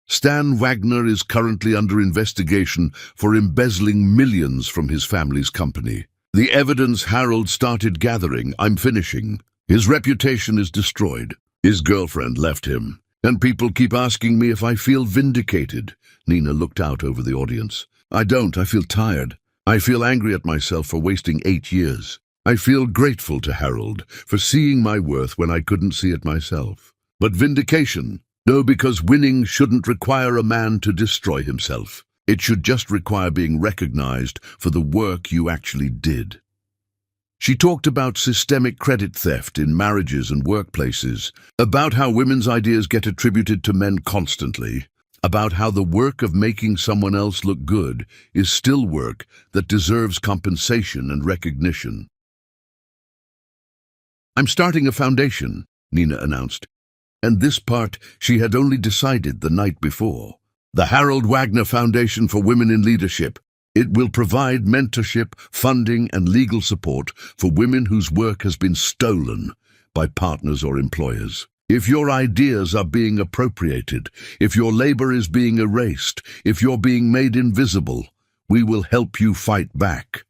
Speaker 1: Stan Wagner is currently under investigation for embezzling millions from his family's company. The evidence Harold started gathering, I'm finishing. His reputation is destroyed. His girlfriend left him. And people keep asking me if I feel vindicated. Nina looked out over the audience. I don't. I feel tired. I feel angry at myself for wasting 8 years. I feel grateful to Harold for seeing my worth when I couldn't see it myself. But vindication? No, because winning shouldn't require a man to destroy himself. It should just require being recognized for the work you actually did. She talked about systemic credit theft in marriages and workplaces, about how women's ideas get attributed to men constantly, about how the work of making someone else look good is still work that deserves compensation and recognition. I'm starting a foundation, Nina announced, and this part she had only decided the night before. The Harold Wagner Foundation for Women in Leadership. It will provide mentorship, funding, and legal support for women whose work has been stolen by partners or employers. If your ideas are being appropriated, if your labor is being erased, if you're being made invisible, we will help you fight back.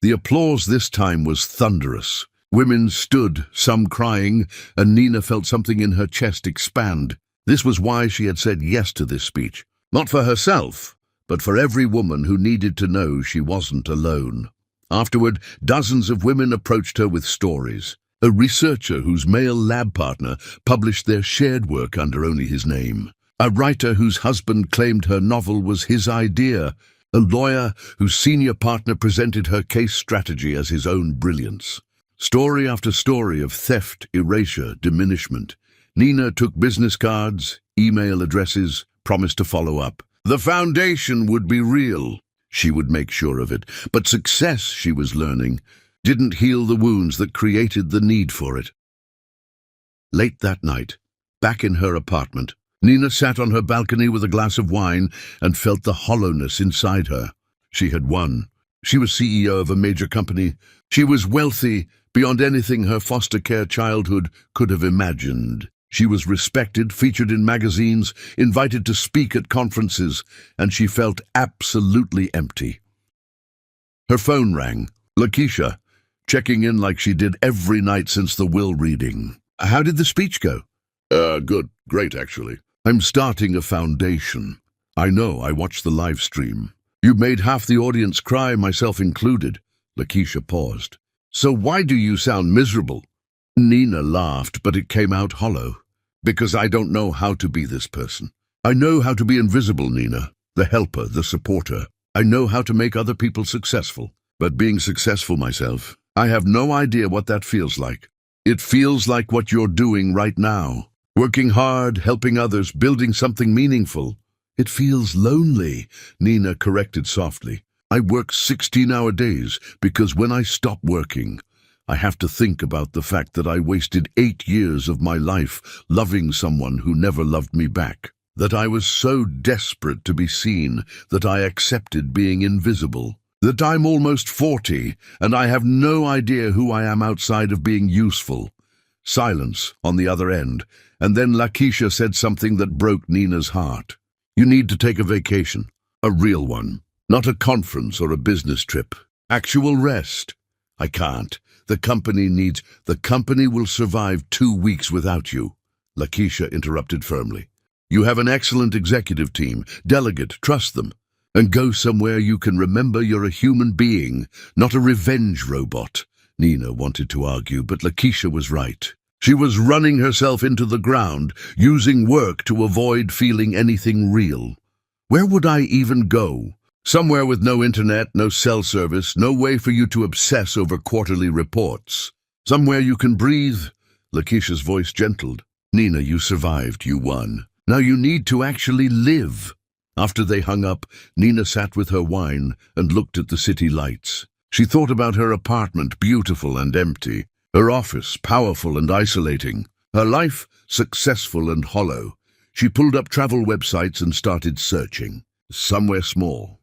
Speaker 1: The applause this time was thunderous. Women stood, some crying, and Nina felt something in her chest expand. This was why she had said yes to this speech. Not for herself, but for every woman who needed to know she wasn't alone. Afterward, dozens of women approached her with stories. A researcher whose male lab partner published their shared work under only his name. A writer whose husband claimed her novel was his idea. A lawyer whose senior partner presented her case strategy as his own brilliance. Story after story of theft, erasure, diminishment. Nina took business cards, email addresses, promised to follow up. The foundation would be real. She would make sure of it. But success, she was learning, didn't heal the wounds that created the need for it. Late that night, back in her apartment, Nina sat on her balcony with a glass of wine and felt the hollowness inside her. She had won. She was CEO of a major company. She was wealthy beyond anything her foster care childhood could have imagined. She was respected, featured in magazines, invited to speak at conferences, and she felt absolutely empty. Her phone rang. Lakeisha, checking in like she did every night since the will reading. How did the speech go? Good. Great, actually. I'm starting a foundation. I know, I watched the live stream. You made half the audience cry, myself included. Lakeisha paused. So why do you sound miserable? Nina laughed, but it came out hollow. Because I don't know how to be this person. I know how to be invisible, Nina. The helper, the supporter. I know how to make other people successful. But being successful myself, I have no idea what that feels like. It feels like what you're doing right now. Working hard, helping others, building something meaningful. It feels lonely, Nina corrected softly. I work 16-hour days because when I stop working, I have to think about the fact that I wasted 8 years of my life loving someone who never loved me back. That I was so desperate to be seen that I accepted being invisible. That I'm almost 40 and I have no idea who I am outside of being useful. Silence on the other end, and then Lakeisha said something that broke Nina's heart. You need to take a vacation. A real one. Not a conference or a business trip. Actual rest. I can't. The company will survive 2 weeks without you. Lakeisha interrupted firmly. You have an excellent executive team. Delegate, trust them. And go somewhere you can remember you're a human being, not a revenge robot. Nina wanted to argue, but Lakeisha was right. She was running herself into the ground, using work to avoid feeling anything real. Where would I even go? Somewhere with no internet, no cell service, no way for you to obsess over quarterly reports. Somewhere you can breathe. Lakeisha's voice gentled. Nina, you survived, you won. Now you need to actually live. After they hung up, Nina sat with her wine and looked at the city lights. She thought about her apartment, beautiful and empty. Her office powerful and isolating. Her life successful and hollow. She pulled up travel websites and started searching. Somewhere small,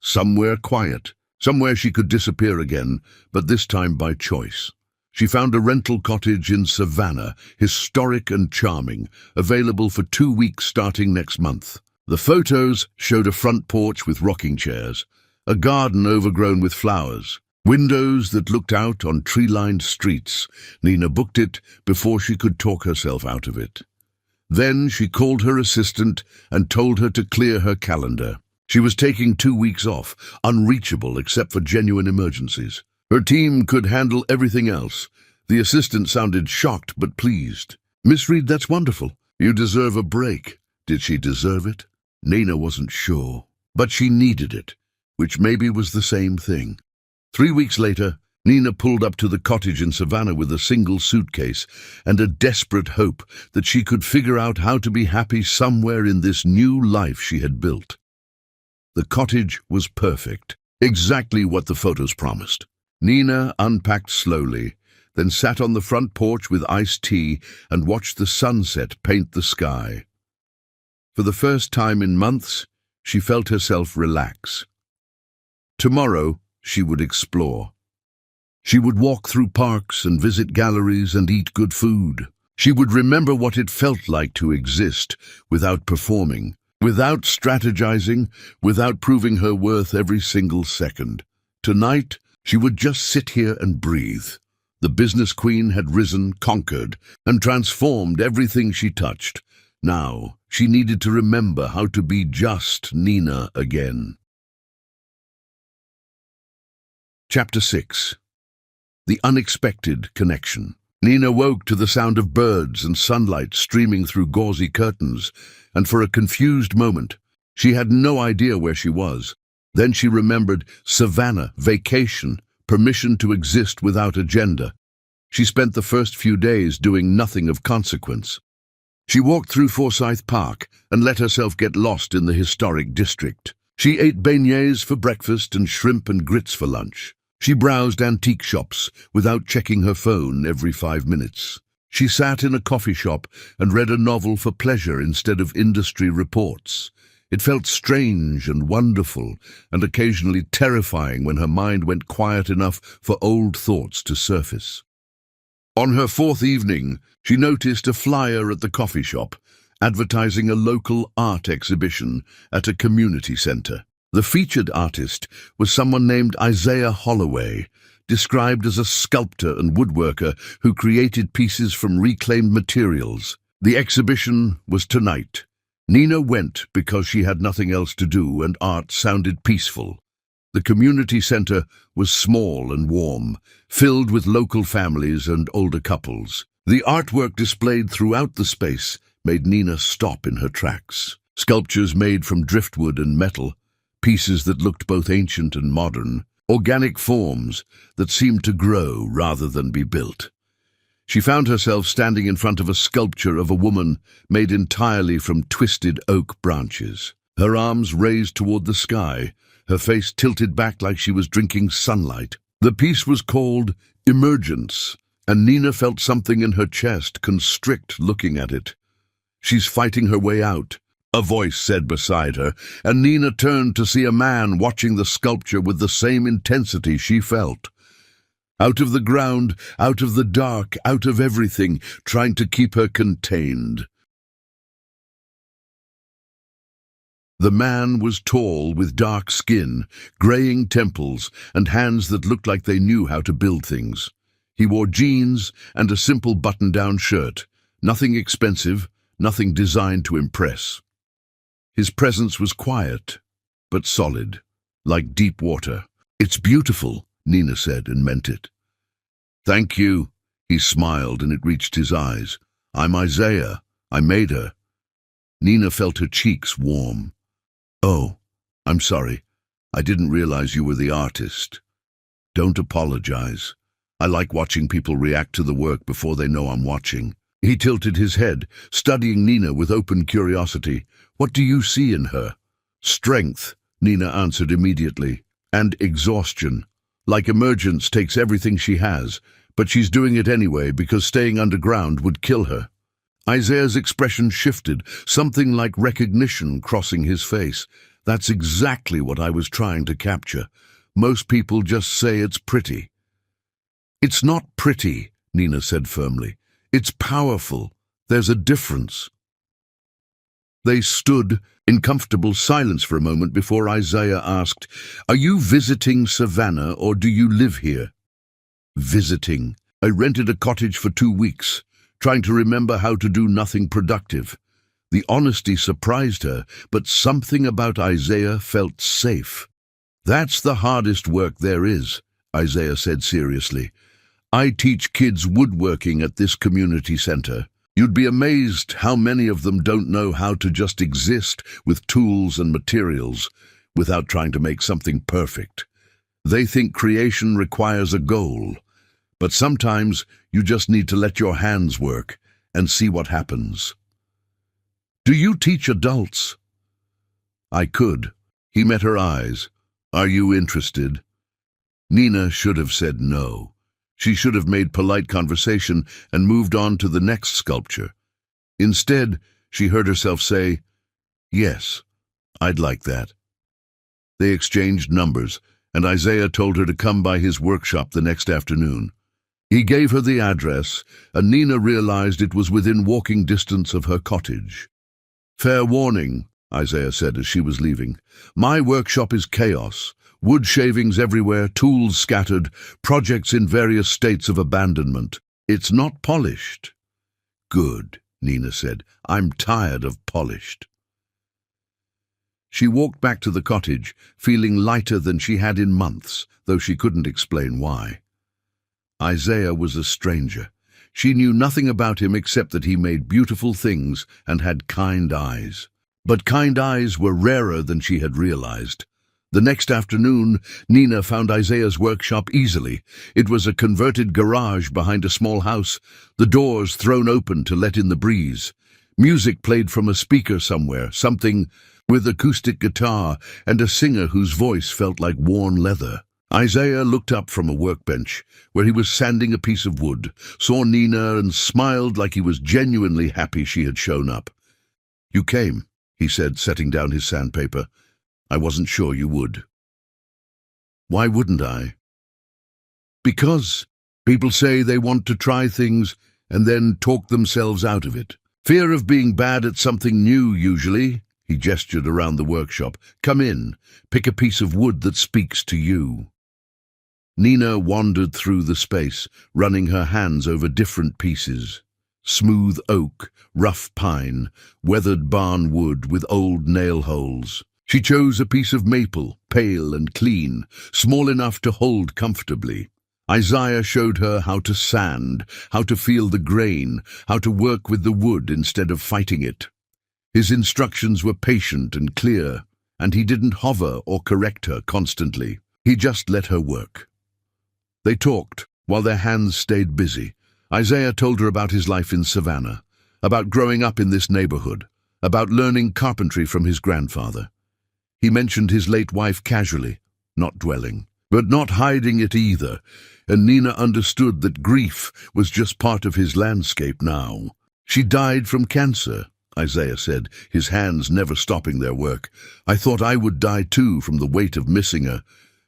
Speaker 1: somewhere quiet, somewhere she could disappear again, but this time by choice. She found a rental cottage in Savannah, historic and charming, available for 2 weeks starting next month. The photos showed a front porch with rocking chairs, a garden overgrown with flowers, windows that looked out on tree-lined streets. Nina booked it before she could talk herself out of it. Then she called her assistant and told her to clear her calendar. She was taking 2 weeks off, unreachable except for genuine emergencies. Her team could handle everything else. The assistant sounded shocked but pleased. "Miss Reed, that's wonderful. You deserve a break." Did she deserve it? Nina wasn't sure, but she needed it, which maybe was the same thing. 3 weeks later, Nina pulled up to the cottage in Savannah with a single suitcase and a desperate hope that she could figure out how to be happy somewhere in this new life she had built. The cottage was perfect, exactly what the photos promised. Nina unpacked slowly, then sat on the front porch with iced tea and watched the sunset paint the sky. For the first time in months, she felt herself relax. Tomorrow, she would explore. She would walk through parks and visit galleries and eat good food. She would remember what it felt like to exist without performing, without strategizing, without proving her worth every single second. Tonight, she would just sit here and breathe. The business queen had risen, conquered, and transformed everything she touched. Now, she needed to remember how to be just Nina again. Chapter 6. The Unexpected Connection. Nina woke to the sound of birds and sunlight streaming through gauzy curtains, and for a confused moment, she had no idea where she was. Then she remembered Savannah, vacation, permission to exist without agenda. She spent the first few days doing nothing of consequence. She walked through Forsyth Park and let herself get lost in the historic district. She ate beignets for breakfast and shrimp and grits for lunch. She browsed antique shops without checking her phone every 5 minutes. She sat in a coffee shop and read a novel for pleasure instead of industry reports. It felt strange and wonderful and occasionally terrifying when her mind went quiet enough for old thoughts to surface. On her 4th evening, she noticed a flyer at the coffee shop advertising a local art exhibition at a community center. The featured artist was someone named Isaiah Holloway, described as a sculptor and woodworker who created pieces from reclaimed materials. The exhibition was tonight. Nina went because she had nothing else to do and art sounded peaceful. The community center was small and warm, filled with local families and older couples. The artwork displayed throughout the space made Nina stop in her tracks. Sculptures made from driftwood and metal, pieces that looked both ancient and modern, organic forms that seemed to grow rather than be built. She found herself standing in front of a sculpture of a woman made entirely from twisted oak branches. Her arms raised toward the sky, her face tilted back like she was drinking sunlight. The piece was called Emergence, and Nina felt something in her chest constrict looking at it. "She's fighting her way out," a voice said beside her, and Nina turned to see a man watching the sculpture with the same intensity she felt. Out of the ground, out of the dark, out of everything, trying to keep her contained. The man was tall, with dark skin, graying temples, and hands that looked like they knew how to build things. He wore jeans and a simple button-down shirt, nothing expensive, nothing designed to impress. His presence was quiet, but solid, like deep water. "It's beautiful," Nina said, and meant it. "Thank you," he smiled, and it reached his eyes. "I'm Isaiah. I made her." Nina felt her cheeks warm. "Oh, I'm sorry. I didn't realize you were the artist." "Don't apologize. I like watching people react to the work before they know I'm watching." He tilted his head, studying Nina with open curiosity. "What do you see in her?" "Strength," Nina answered immediately, "and exhaustion. Like Emergence takes everything she has, but she's doing it anyway because staying underground would kill her. Isaiah's expression shifted, something like recognition crossing his face. That's exactly what I was trying to capture. Most people just say it's pretty. It's not pretty, Nina said firmly. It's powerful. There's a difference. They stood in comfortable silence for a moment before Isaiah asked, "Are you visiting Savannah or do you live here?" "Visiting. I rented a cottage for 2 weeks, trying to remember how to do nothing productive." The honesty surprised her, but something about Isaiah felt safe. "That's the hardest work there is," Isaiah said seriously. "I teach kids woodworking at this community center. You'd be amazed how many of them don't know how to just exist with tools and materials without trying to make something perfect. They think creation requires a goal, but sometimes you just need to let your hands work and see what happens." "Do you teach adults?" "I could." He met her eyes. "Are you interested?" Nina should have said no. She should have made polite conversation and moved on to the next sculpture. Instead, she heard herself say, "Yes, I'd like that." They exchanged numbers, and Isaiah told her to come by his workshop the next afternoon. He gave her the address, and Nina realized it was within walking distance of her cottage. "Fair warning," Isaiah said as she was leaving. "My workshop is chaos. Wood shavings everywhere, tools scattered, projects in various states of abandonment. It's not polished." "Good," Nina said. "I'm tired of polished." She walked back to the cottage, feeling lighter than she had in months, though she couldn't explain why. Isaiah was a stranger. She knew nothing about him except that he made beautiful things and had kind eyes. But kind eyes were rarer than she had realized. The next afternoon, Nina found Isaiah's workshop easily. It was a converted garage behind a small house, the doors thrown open to let in the breeze. Music played from a speaker somewhere, something with acoustic guitar and a singer whose voice felt like worn leather. Isaiah looked up from a workbench, where he was sanding a piece of wood, saw Nina and smiled like he was genuinely happy she had shown up. "You came," he said, setting down his sandpaper. "I wasn't sure you would." "Why wouldn't I?" "Because people say they want to try things and then talk themselves out of it. Fear of being bad at something new, usually." He gestured around the workshop. "Come in, pick a piece of wood that speaks to you." Nina wandered through the space, running her hands over different pieces. Smooth oak, rough pine, weathered barn wood with old nail holes. She chose a piece of maple, pale and clean, small enough to hold comfortably. Isaiah showed her how to sand, how to feel the grain, how to work with the wood instead of fighting it. His instructions were patient and clear, and he didn't hover or correct her constantly. He just let her work. They talked while their hands stayed busy. Isaiah told her about his life in Savannah, about growing up in this neighborhood, about learning carpentry from his grandfather. He mentioned his late wife casually, not dwelling, but not hiding it either, and Nina understood that grief was just part of his landscape now. "She died from cancer," Isaiah said, his hands never stopping their work. "I thought I would die too from the weight of missing her.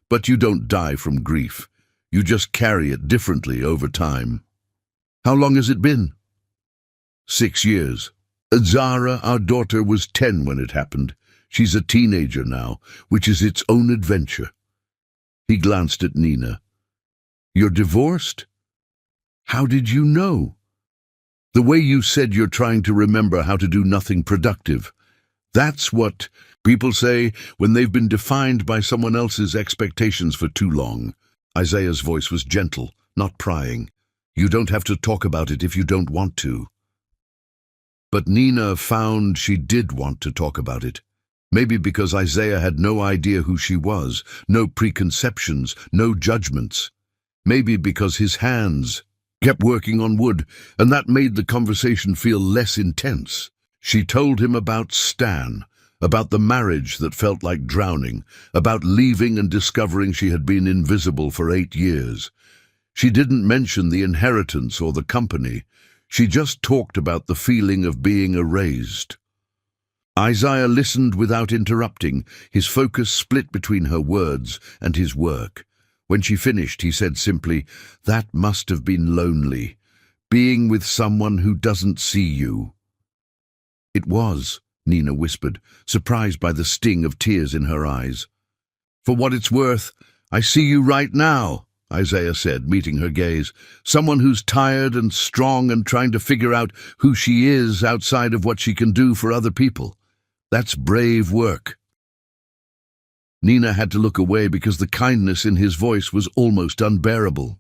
Speaker 1: But you don't die from grief. You just carry it differently over time." "How long has it been?" 6 years. Zara, our daughter, was 10 when it happened. She's a teenager now, which is its own adventure. He glanced at Nina. "You're divorced? How did you know?" "The way you said you're trying to remember how to do nothing productive. That's what people say when they've been defined by someone else's expectations for too long." Isaiah's voice was gentle, not prying. "You don't have to talk about it if you don't want to." But Nina found she did want to talk about it. Maybe because Isaiah had no idea who she was, no preconceptions, no judgments. Maybe because his hands kept working on wood, and that made the conversation feel less intense. She told him about Stan, about the marriage that felt like drowning, about leaving and discovering she had been invisible for 8 years. She didn't mention the inheritance or the company. She just talked about the feeling of being erased. Isaiah listened without interrupting, his focus split between her words and his work. When she finished, he said simply, "That must have been lonely, being with someone who doesn't see you." "It was," Nina whispered, surprised by the sting of tears in her eyes. "For what it's worth, I see you right now," Isaiah said, meeting her gaze. "Someone who's tired and strong and trying to figure out who she is outside of what she can do for other people. That's brave work." Nina had to look away because the kindness in his voice was almost unbearable.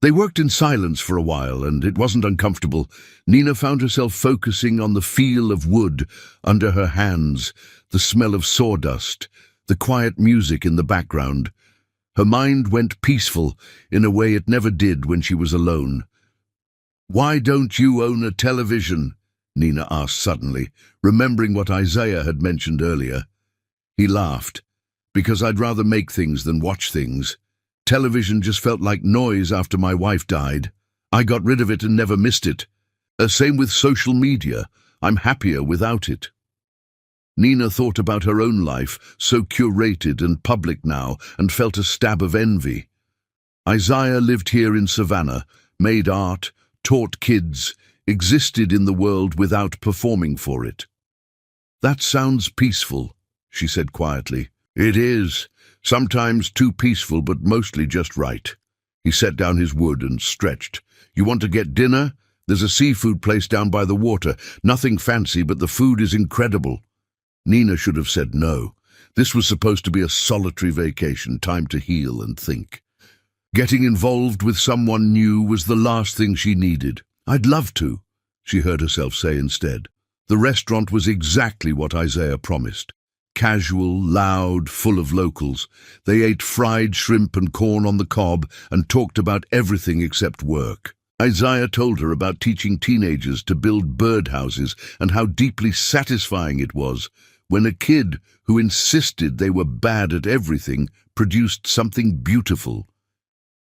Speaker 1: They worked in silence for a while, and it wasn't uncomfortable. Nina found herself focusing on the feel of wood under her hands, the smell of sawdust, the quiet music in the background. Her mind went peaceful in a way it never did when she was alone. "Why don't you own a television?" Nina asked suddenly, remembering what Isaiah had mentioned earlier. He laughed. "Because I'd rather make things than watch things. Television just felt like noise after my wife died. I got rid of it and never missed it. Same with social media. I'm happier without it." Nina thought about her own life, so curated and public now, and felt a stab of envy. Isaiah lived here in Savannah, made art, taught kids, existed in the world without performing for it. "That sounds peaceful," she said quietly. "It is. Sometimes too peaceful, but mostly just right." He set down his wood and stretched. "You want to get dinner? There's a seafood place down by the water. Nothing fancy, but the food is incredible." Nina should have said no. This was supposed to be a solitary vacation, time to heal and think. Getting involved with someone new was the last thing she needed. "I'd love to," she heard herself say instead. The restaurant was exactly what Isaiah promised. Casual, loud, full of locals. They ate fried shrimp and corn on the cob and talked about everything except work. Isaiah told her about teaching teenagers to build birdhouses and how deeply satisfying it was when a kid who insisted they were bad at everything produced something beautiful.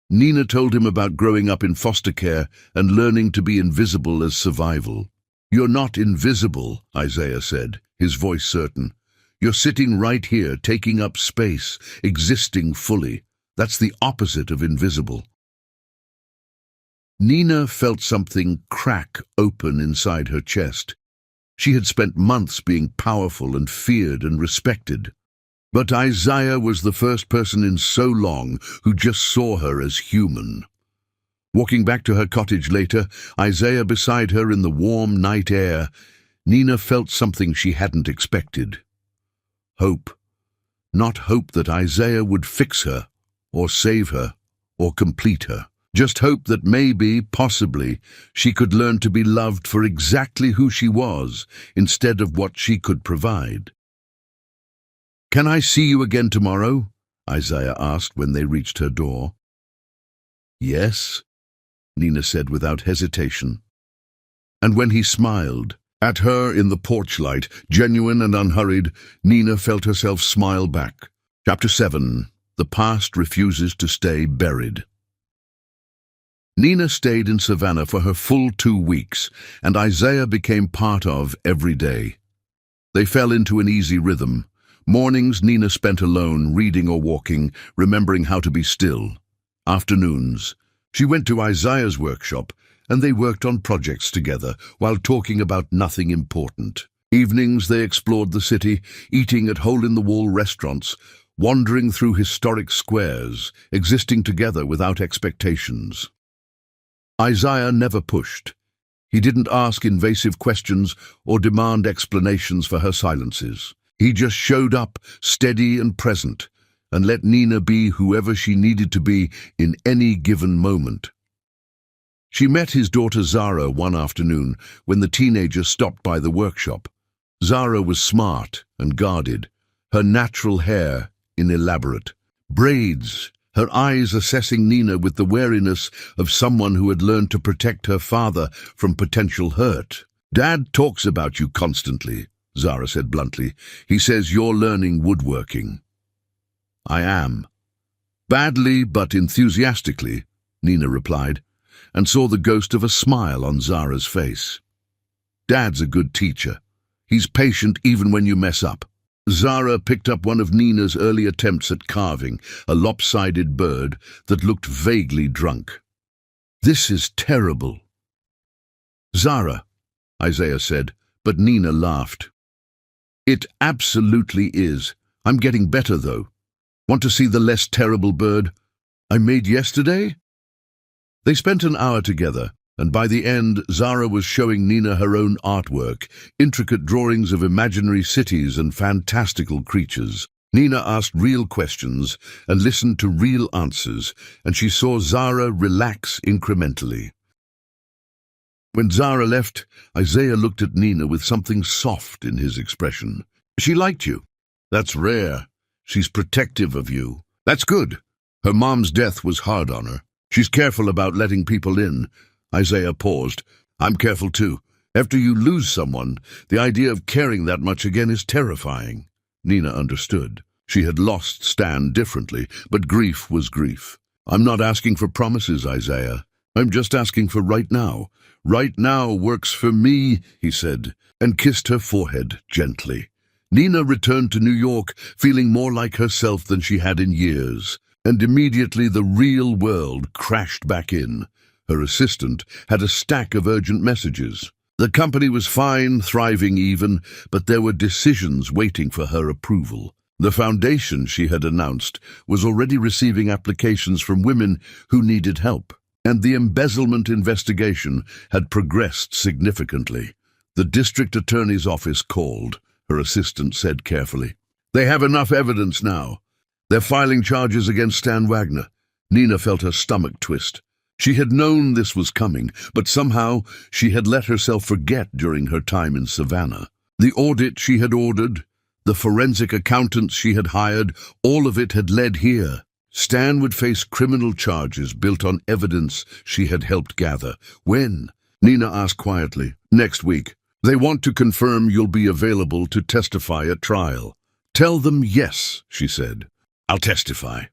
Speaker 1: Nina told him about growing up in foster care and learning to be invisible as survival. "You're not invisible," Isaiah said, his voice certain. "You're sitting right here, taking up space, existing fully. That's the opposite of invisible." Nina felt something crack open inside her chest. She had spent months being powerful and feared and respected. But Isaiah was the first person in so long who just saw her as human. Walking back to her cottage later, Isaiah beside her in the warm night air, Nina felt something she hadn't expected. Hope. Not hope that Isaiah would fix her, or save her, or complete her. Just hope that maybe, possibly, she could learn to be loved for exactly who she was, instead of what she could provide. "Can I see you again tomorrow?" Isaiah asked when they reached her door. "Yes," Nina said without hesitation. And when he smiled, at her in the porch light, genuine and unhurried, Nina felt herself smile back. Chapter 7. The Past Refuses to Stay Buried. Nina stayed in Savannah for her full 2 weeks, and Isaiah became part of every day. They fell into an easy rhythm. Mornings Nina spent alone, reading or walking, remembering how to be still. Afternoons, she went to Isaiah's workshop, and they worked on projects together while talking about nothing important. Evenings they explored the city, eating at hole-in-the-wall restaurants, wandering through historic squares, existing together without expectations. Isaiah never pushed. He didn't ask invasive questions or demand explanations for her silences. He just showed up, steady and present, and let Nina be whoever she needed to be in any given moment. She met his daughter Zara one afternoon when the teenager stopped by the workshop. Zara was smart and guarded, her natural hair elaborate. Braids, her eyes assessing Nina with the wariness of someone who had learned to protect her father from potential hurt. "Dad talks about you constantly," Zara said bluntly. "He says you're learning woodworking." "I am. Badly but enthusiastically," Nina replied, and saw the ghost of a smile on Zara's face. Dad's a good teacher. He's patient even when you mess up. Zara picked up one of Nina's early attempts at carving, a lopsided bird that looked vaguely drunk. This is terrible. Zara, Isaiah said, but Nina laughed. It absolutely is. I'm getting better, though. Want to see the less terrible bird I made yesterday? They spent an hour together, and by the end, Zara was showing Nina her own artwork, intricate drawings of imaginary cities and fantastical creatures. Nina asked real questions and listened to real answers, and she saw Zara relax incrementally. When Zara left, Isaiah looked at Nina with something soft in his expression. She liked you. That's rare. She's protective of you. That's good. Her mom's death was hard on her. She's careful about letting people in. Isaiah paused. I'm careful too. After you lose someone, the idea of caring that much again is terrifying. Nina understood. She had lost Stan differently, but grief was grief. I'm not asking for promises, Isaiah. I'm just asking for right now. Right now works for me, he said, and kissed her forehead gently. Nina returned to New York, feeling more like herself than she had in years, and immediately the real world crashed back in. Her assistant had a stack of urgent messages. The company was fine, thriving even, but there were decisions waiting for her approval. The foundation she had announced was already receiving applications from women who needed help, and the embezzlement investigation had progressed significantly. The district attorney's office called, her assistant said carefully. They have enough evidence now. They're filing charges against Stan Wagner. Nina felt her stomach twist. She had known this was coming, but somehow she had let herself forget during her time in Savannah. The audit she had ordered, the forensic accountants she had hired, all of it had led here. Stan would face criminal charges built on evidence she had helped gather. When? Nina asked quietly. Next week. They want to confirm you'll be available to testify at trial. Tell them yes, she said. I'll testify.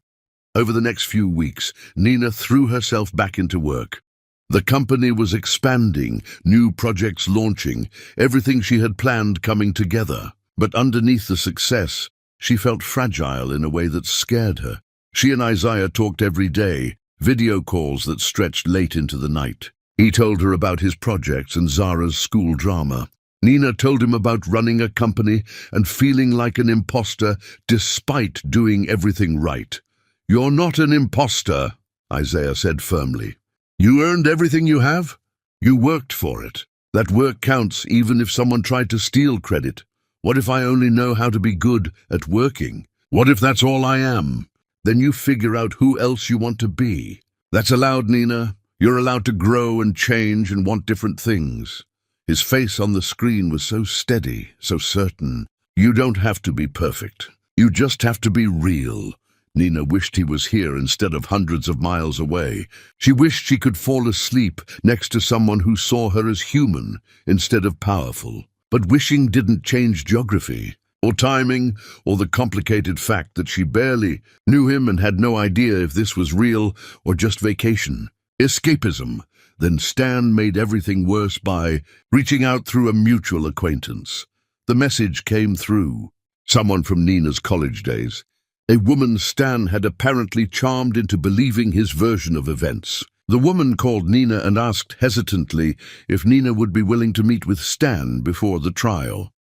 Speaker 1: Over the next few weeks, Nina threw herself back into work. The company was expanding, new projects launching, everything she had planned coming together. But underneath the success, she felt fragile in a way that scared her. She and Isaiah talked every day, video calls that stretched late into the night. He told her about his projects and Zara's school drama. Nina told him about running a company and feeling like an imposter despite doing everything right. You're not an imposter, Isaiah said firmly. You earned everything you have. You worked for it. That work counts even if someone tried to steal credit. What if I only know how to be good at working? What if that's all I am? Then you figure out who else you want to be. That's allowed, Nina. You're allowed to grow and change and want different things. His face on the screen was so steady, so certain. You don't have to be perfect. You just have to be real. Nina wished he was here instead of hundreds of miles away. She wished she could fall asleep next to someone who saw her as human instead of powerful. But wishing didn't change geography, or timing, or the complicated fact that she barely knew him and had no idea if this was real or just vacation. Escapism. Then Stan made everything worse by reaching out through a mutual acquaintance. The message came through. Someone from Nina's college days. A woman Stan had apparently charmed into believing his version of events. The woman called Nina and asked hesitantly if Nina would be willing to meet with Stan before the trial.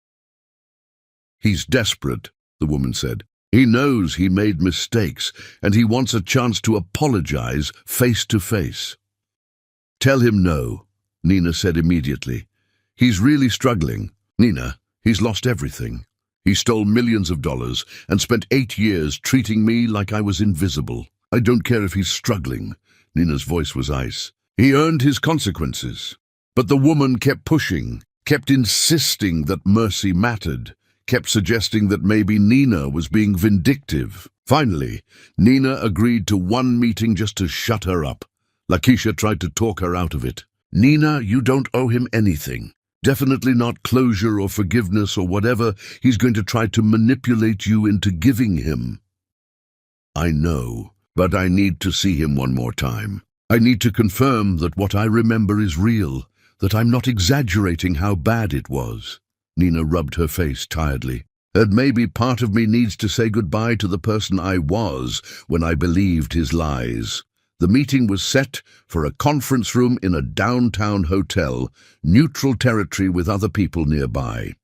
Speaker 1: He's desperate, the woman said. He knows he made mistakes, and he wants a chance to apologize face to face. Tell him no, Nina said immediately. He's really struggling. Nina, he's lost everything. He stole millions of dollars and spent 8 years treating me like I was invisible. I don't care if he's struggling. Nina's voice was ice. He earned his consequences. But the woman kept pushing, kept insisting that mercy mattered, kept suggesting that maybe Nina was being vindictive. Finally, Nina agreed to one meeting just to shut her up. Lakeisha tried to talk her out of it. Nina, you don't owe him anything. Definitely not closure or forgiveness or whatever he's going to try to manipulate you into giving him. I know, but I need to see him one more time. I need to confirm that what I remember is real, that I'm not exaggerating how bad it was. Nina rubbed her face tiredly. And maybe part of me needs to say goodbye to the person I was when I believed his lies. The meeting was set for a conference room in a downtown hotel, neutral territory with other people nearby.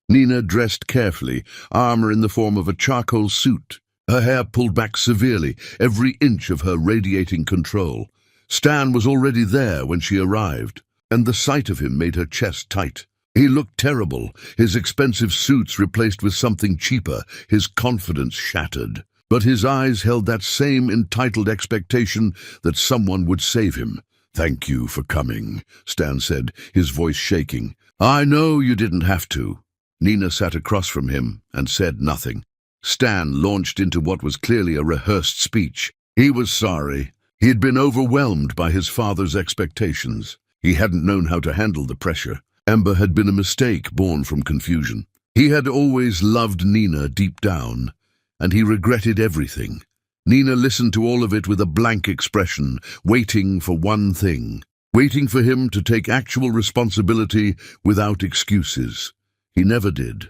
Speaker 1: Nina dressed carefully, armor in the form of a charcoal suit. Her hair pulled back severely, every inch of her radiating control. Stan was already there when she arrived, and the sight of him made her chest tight. He looked terrible, his expensive suits replaced with something cheaper, his confidence shattered. But his eyes held that same entitled expectation that someone would save him. "Thank you for coming," Stan said, his voice shaking. "I know you didn't have to." Nina sat across from him and said nothing. Stan launched into what was clearly a rehearsed speech. He was sorry. He had been overwhelmed by his father's expectations. He hadn't known how to handle the pressure. Amber had been a mistake born from confusion. He had always loved Nina deep down, and he regretted everything. Nina listened to all of it with a blank expression, waiting for one thing, waiting for him to take actual responsibility without excuses. He never did.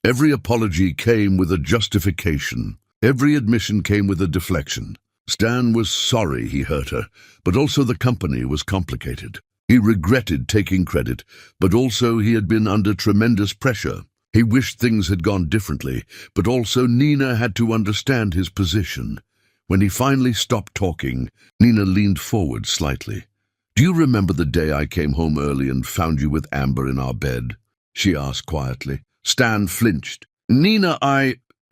Speaker 1: Every apology came with a justification. Every admission came with a deflection. Stan was sorry he hurt her, but also the company was complicated. He regretted taking credit, but also he had been under tremendous pressure. He wished things had gone differently, but also Nina had to understand his position. When he finally stopped talking, Nina leaned forward slightly. "Do you remember the day I came home early and found you with Amber in our bed?" she asked quietly. Stan flinched. "Nina,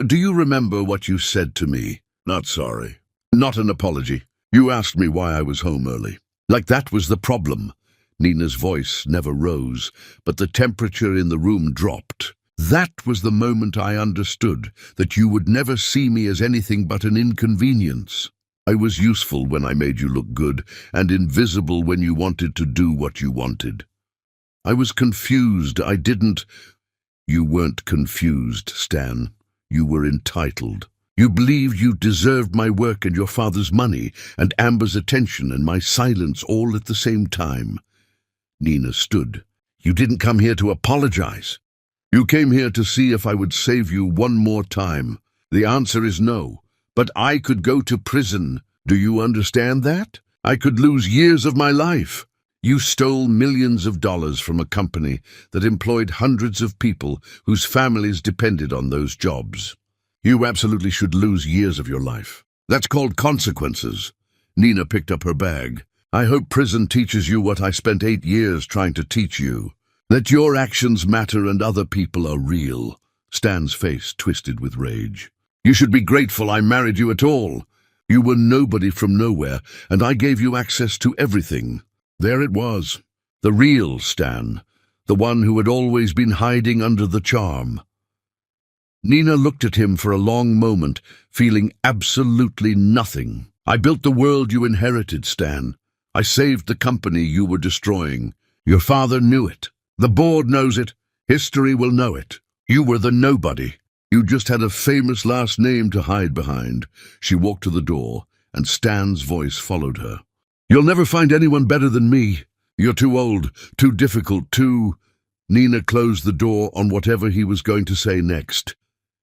Speaker 1: do you remember what you said to me?" "Not sorry. Not an apology. You asked me why I was home early. Like that was the problem." Nina's voice never rose, but the temperature in the room dropped. "That was the moment I understood that you would never see me as anything but an inconvenience. I was useful when I made you look good, and invisible when you wanted to do what you wanted. I was confused. I didn't—" "You weren't confused, Stan. You were entitled. You believed you deserved my work and your father's money, and Amber's attention and my silence all at the same time." Nina stood. "You didn't come here to apologize. You came here to see if I would save you one more time. The answer is no. But I could go to prison. Do you understand that? I could lose years of my life. You stole millions of dollars from a company that employed hundreds of people whose families depended on those jobs. You absolutely should lose years of your life. That's called consequences." Nina picked up her bag. "I hope prison teaches you what I spent 8 years trying to teach you. That your actions matter and other people are real." Stan's face twisted with rage. "You should be grateful I married you at all. You were nobody from nowhere, and I gave you access to everything. There it was. The real Stan. The one who had always been hiding under the charm." Nina looked at him for a long moment, feeling absolutely nothing. "I built the world you inherited, Stan. I saved the company you were destroying. Your father knew it. The board knows it. History will know it. You were the nobody. You just had a famous last name to hide behind." She walked to the door, and Stan's voice followed her. "You'll never find anyone better than me. You're too old, too difficult, too—" Nina closed the door on whatever he was going to say next.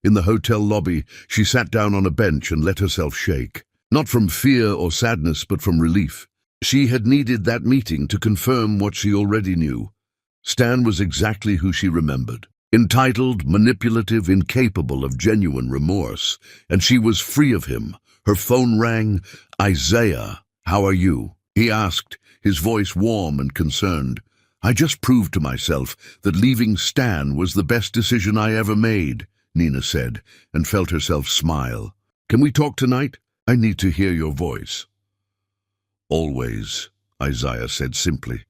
Speaker 1: In the hotel lobby, she sat down on a bench and let herself shake. Not from fear or sadness, but from relief. She had needed that meeting to confirm what she already knew. Stan was exactly who she remembered. Entitled, manipulative, incapable of genuine remorse. And she was free of him. Her phone rang. "Isaiah, how are you?" he asked, his voice warm and concerned. "I just proved to myself that leaving Stan was the best decision I ever made," Nina said, and felt herself smile. "Can we talk tonight? I need to hear your voice." "Always," Isaiah said simply.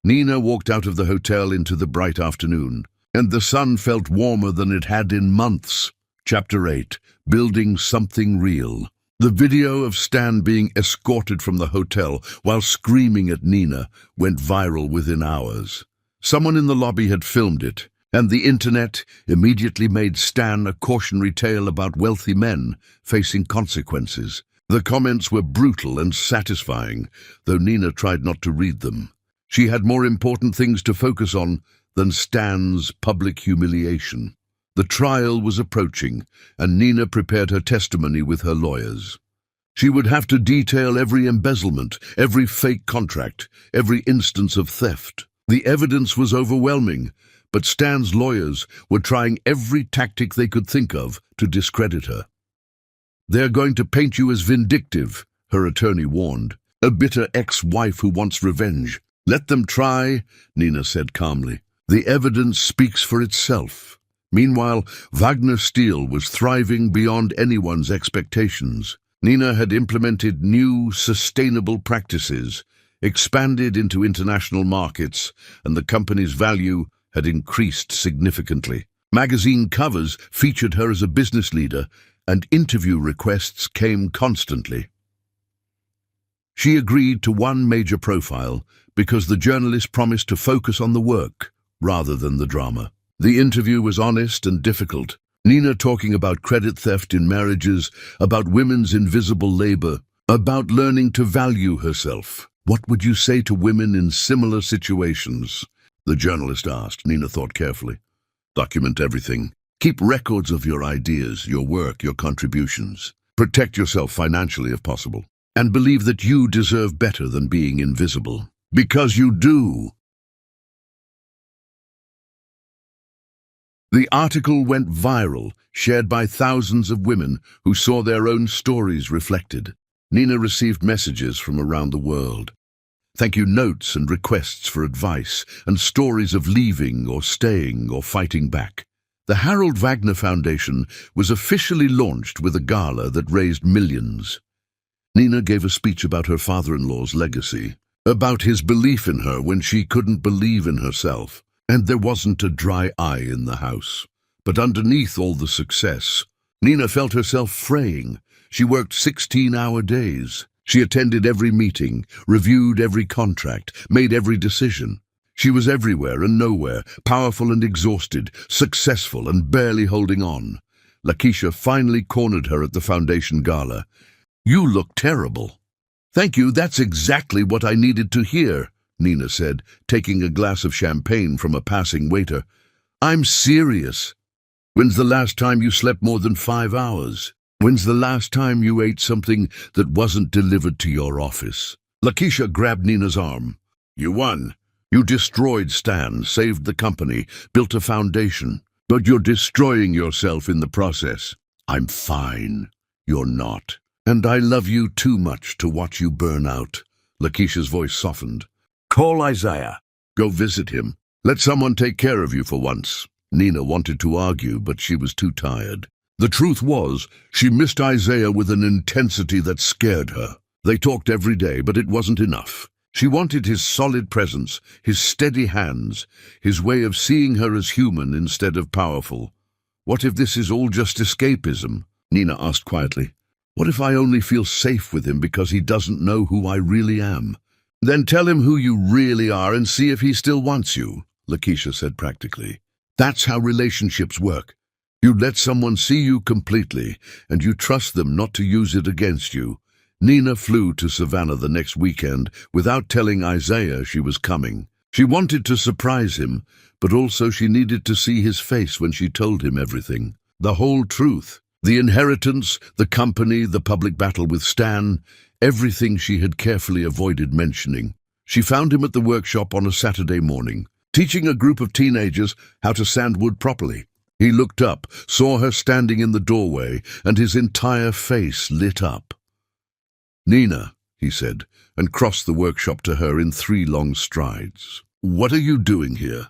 Speaker 1: Nina walked out of the hotel into the bright afternoon, and the sun felt warmer than it had in months. Chapter 8. Building Something Real. The video of Stan being escorted from the hotel while screaming at Nina went viral within hours. Someone in the lobby had filmed it, and the internet immediately made Stan a cautionary tale about wealthy men facing consequences. The comments were brutal and satisfying, though Nina tried not to read them. She had more important things to focus on than Stan's public humiliation. The trial was approaching, and Nina prepared her testimony with her lawyers. She would have to detail every embezzlement, every fake contract, every instance of theft. The evidence was overwhelming, but Stan's lawyers were trying every tactic they could think of to discredit her. "They're going to paint you as vindictive," her attorney warned. "A bitter ex-wife who wants revenge." "Let them try," Nina said calmly. "The evidence speaks for itself." Meanwhile, Wagner Steel was thriving beyond anyone's expectations. Nina had implemented new, sustainable practices, expanded into international markets, and the company's value had increased significantly. Magazine covers featured her as a business leader, and interview requests came constantly. She agreed to one major profile because the journalist promised to focus on the work rather than the drama. The interview was honest and difficult. Nina talking about credit theft in marriages, about women's invisible labor, about learning to value herself. "What would you say to women in similar situations?" the journalist asked. Nina thought carefully. "Document everything. Keep records of your ideas, your work, your contributions. Protect yourself financially if possible. And believe that you deserve better than being invisible. Because you do." The article went viral, shared by thousands of women who saw their own stories reflected. Nina received messages from around the world. Thank you notes and requests for advice, and stories of leaving or staying or fighting back. The Harold Wagner Foundation was officially launched with a gala that raised millions. Nina gave a speech about her father-in-law's legacy, about his belief in her when she couldn't believe in herself. And there wasn't a dry eye in the house. But underneath all the success, Nina felt herself fraying. She worked 16-hour days. She attended every meeting, reviewed every contract, made every decision. She was everywhere and nowhere, powerful and exhausted, successful and barely holding on. Lakeisha finally cornered her at the foundation gala. "You look terrible." "Thank you, that's exactly what I needed to hear," Nina said, taking a glass of champagne from a passing waiter. "I'm serious. When's the last time you slept more than 5 hours? When's the last time you ate something that wasn't delivered to your office?" Lakeisha grabbed Nina's arm. "You won. You destroyed Stan, saved the company, built a foundation. But you're destroying yourself in the process." "I'm fine. You're not. And I love you too much to watch you burn out." Lakeisha's voice softened. "Call Isaiah. Go visit him. Let someone take care of you for once." Nina wanted to argue, but she was too tired. The truth was, she missed Isaiah with an intensity that scared her. They talked every day, but it wasn't enough. She wanted his solid presence, his steady hands, his way of seeing her as human instead of powerful. "What if this is all just escapism?" Nina asked quietly. "What if I only feel safe with him because he doesn't know who I really am?" "Then tell him who you really are and see if he still wants you," Lakeisha said practically. "That's how relationships work. You let someone see you completely, and you trust them not to use it against you." Nina flew to Savannah the next weekend without telling Isaiah she was coming. She wanted to surprise him, but also she needed to see his face when she told him everything. The whole truth. The inheritance, the company, the public battle with Stan, everything she had carefully avoided mentioning. She found him at the workshop on a Saturday morning, teaching a group of teenagers how to sand wood properly. He looked up, saw her standing in the doorway, and his entire face lit up. "Nina," he said, and crossed the workshop to her in 3 long strides. "What are you doing here?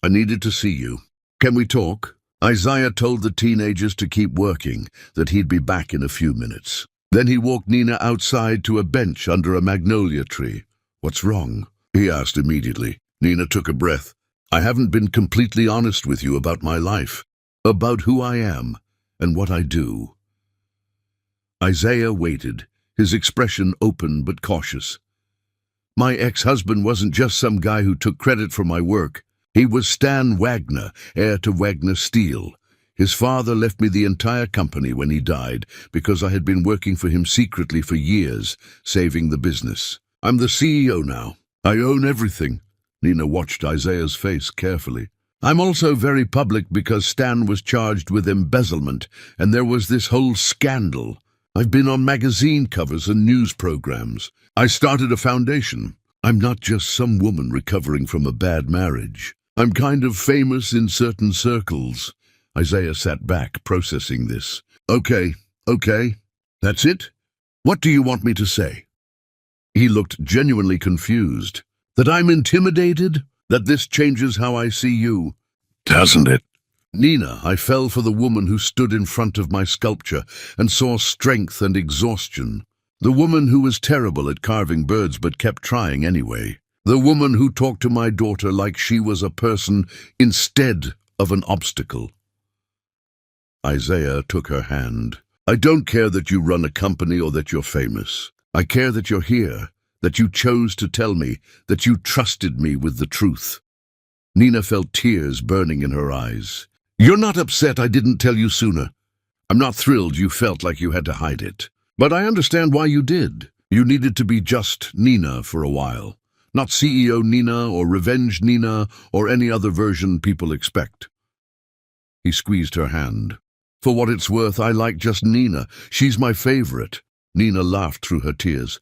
Speaker 1: I needed to see you. Can we talk?" Isaiah told the teenagers to keep working, that he'd be back in a few minutes. Then he walked Nina outside to a bench under a magnolia tree. "What's wrong?" he asked immediately. Nina took a breath. "I haven't been completely honest with you about my life, about who I am and what I do." Isaiah waited, his expression open but cautious. "My ex-husband wasn't just some guy who took credit for my work. He was Stan Wagner, heir to Wagner Steel. His father left me the entire company when he died because I had been working for him secretly for years, saving the business. I'm the CEO now. I own everything. Nina watched Isaiah's face carefully. I'm also very public because Stan was charged with embezzlement, and there was this whole scandal. I've been on magazine covers and news programs. I started a foundation. I'm not just some woman recovering from a bad marriage. I'm kind of famous in certain circles. Isaiah sat back, processing this. Okay. That's it? What do you want me to say? He looked genuinely confused. That I'm intimidated? That this changes how I see you? Doesn't it? Nina, I fell for the woman who stood in front of my sculpture and saw strength and exhaustion. The woman who was terrible at carving birds but kept trying anyway. The woman who talked to my daughter like she was a person instead of an obstacle. Isaiah took her hand. I don't care that you run a company or that you're famous. I care that you're here, that you chose to tell me, that you trusted me with the truth. Nina felt tears burning in her eyes. You're not upset I didn't tell you sooner. I'm not thrilled you felt like you had to hide it. But I understand why you did. You needed to be just Nina for a while. Not CEO Nina or Revenge Nina or any other version people expect. He squeezed her hand. For what it's worth, I like just Nina. She's my favorite. Nina laughed through her tears.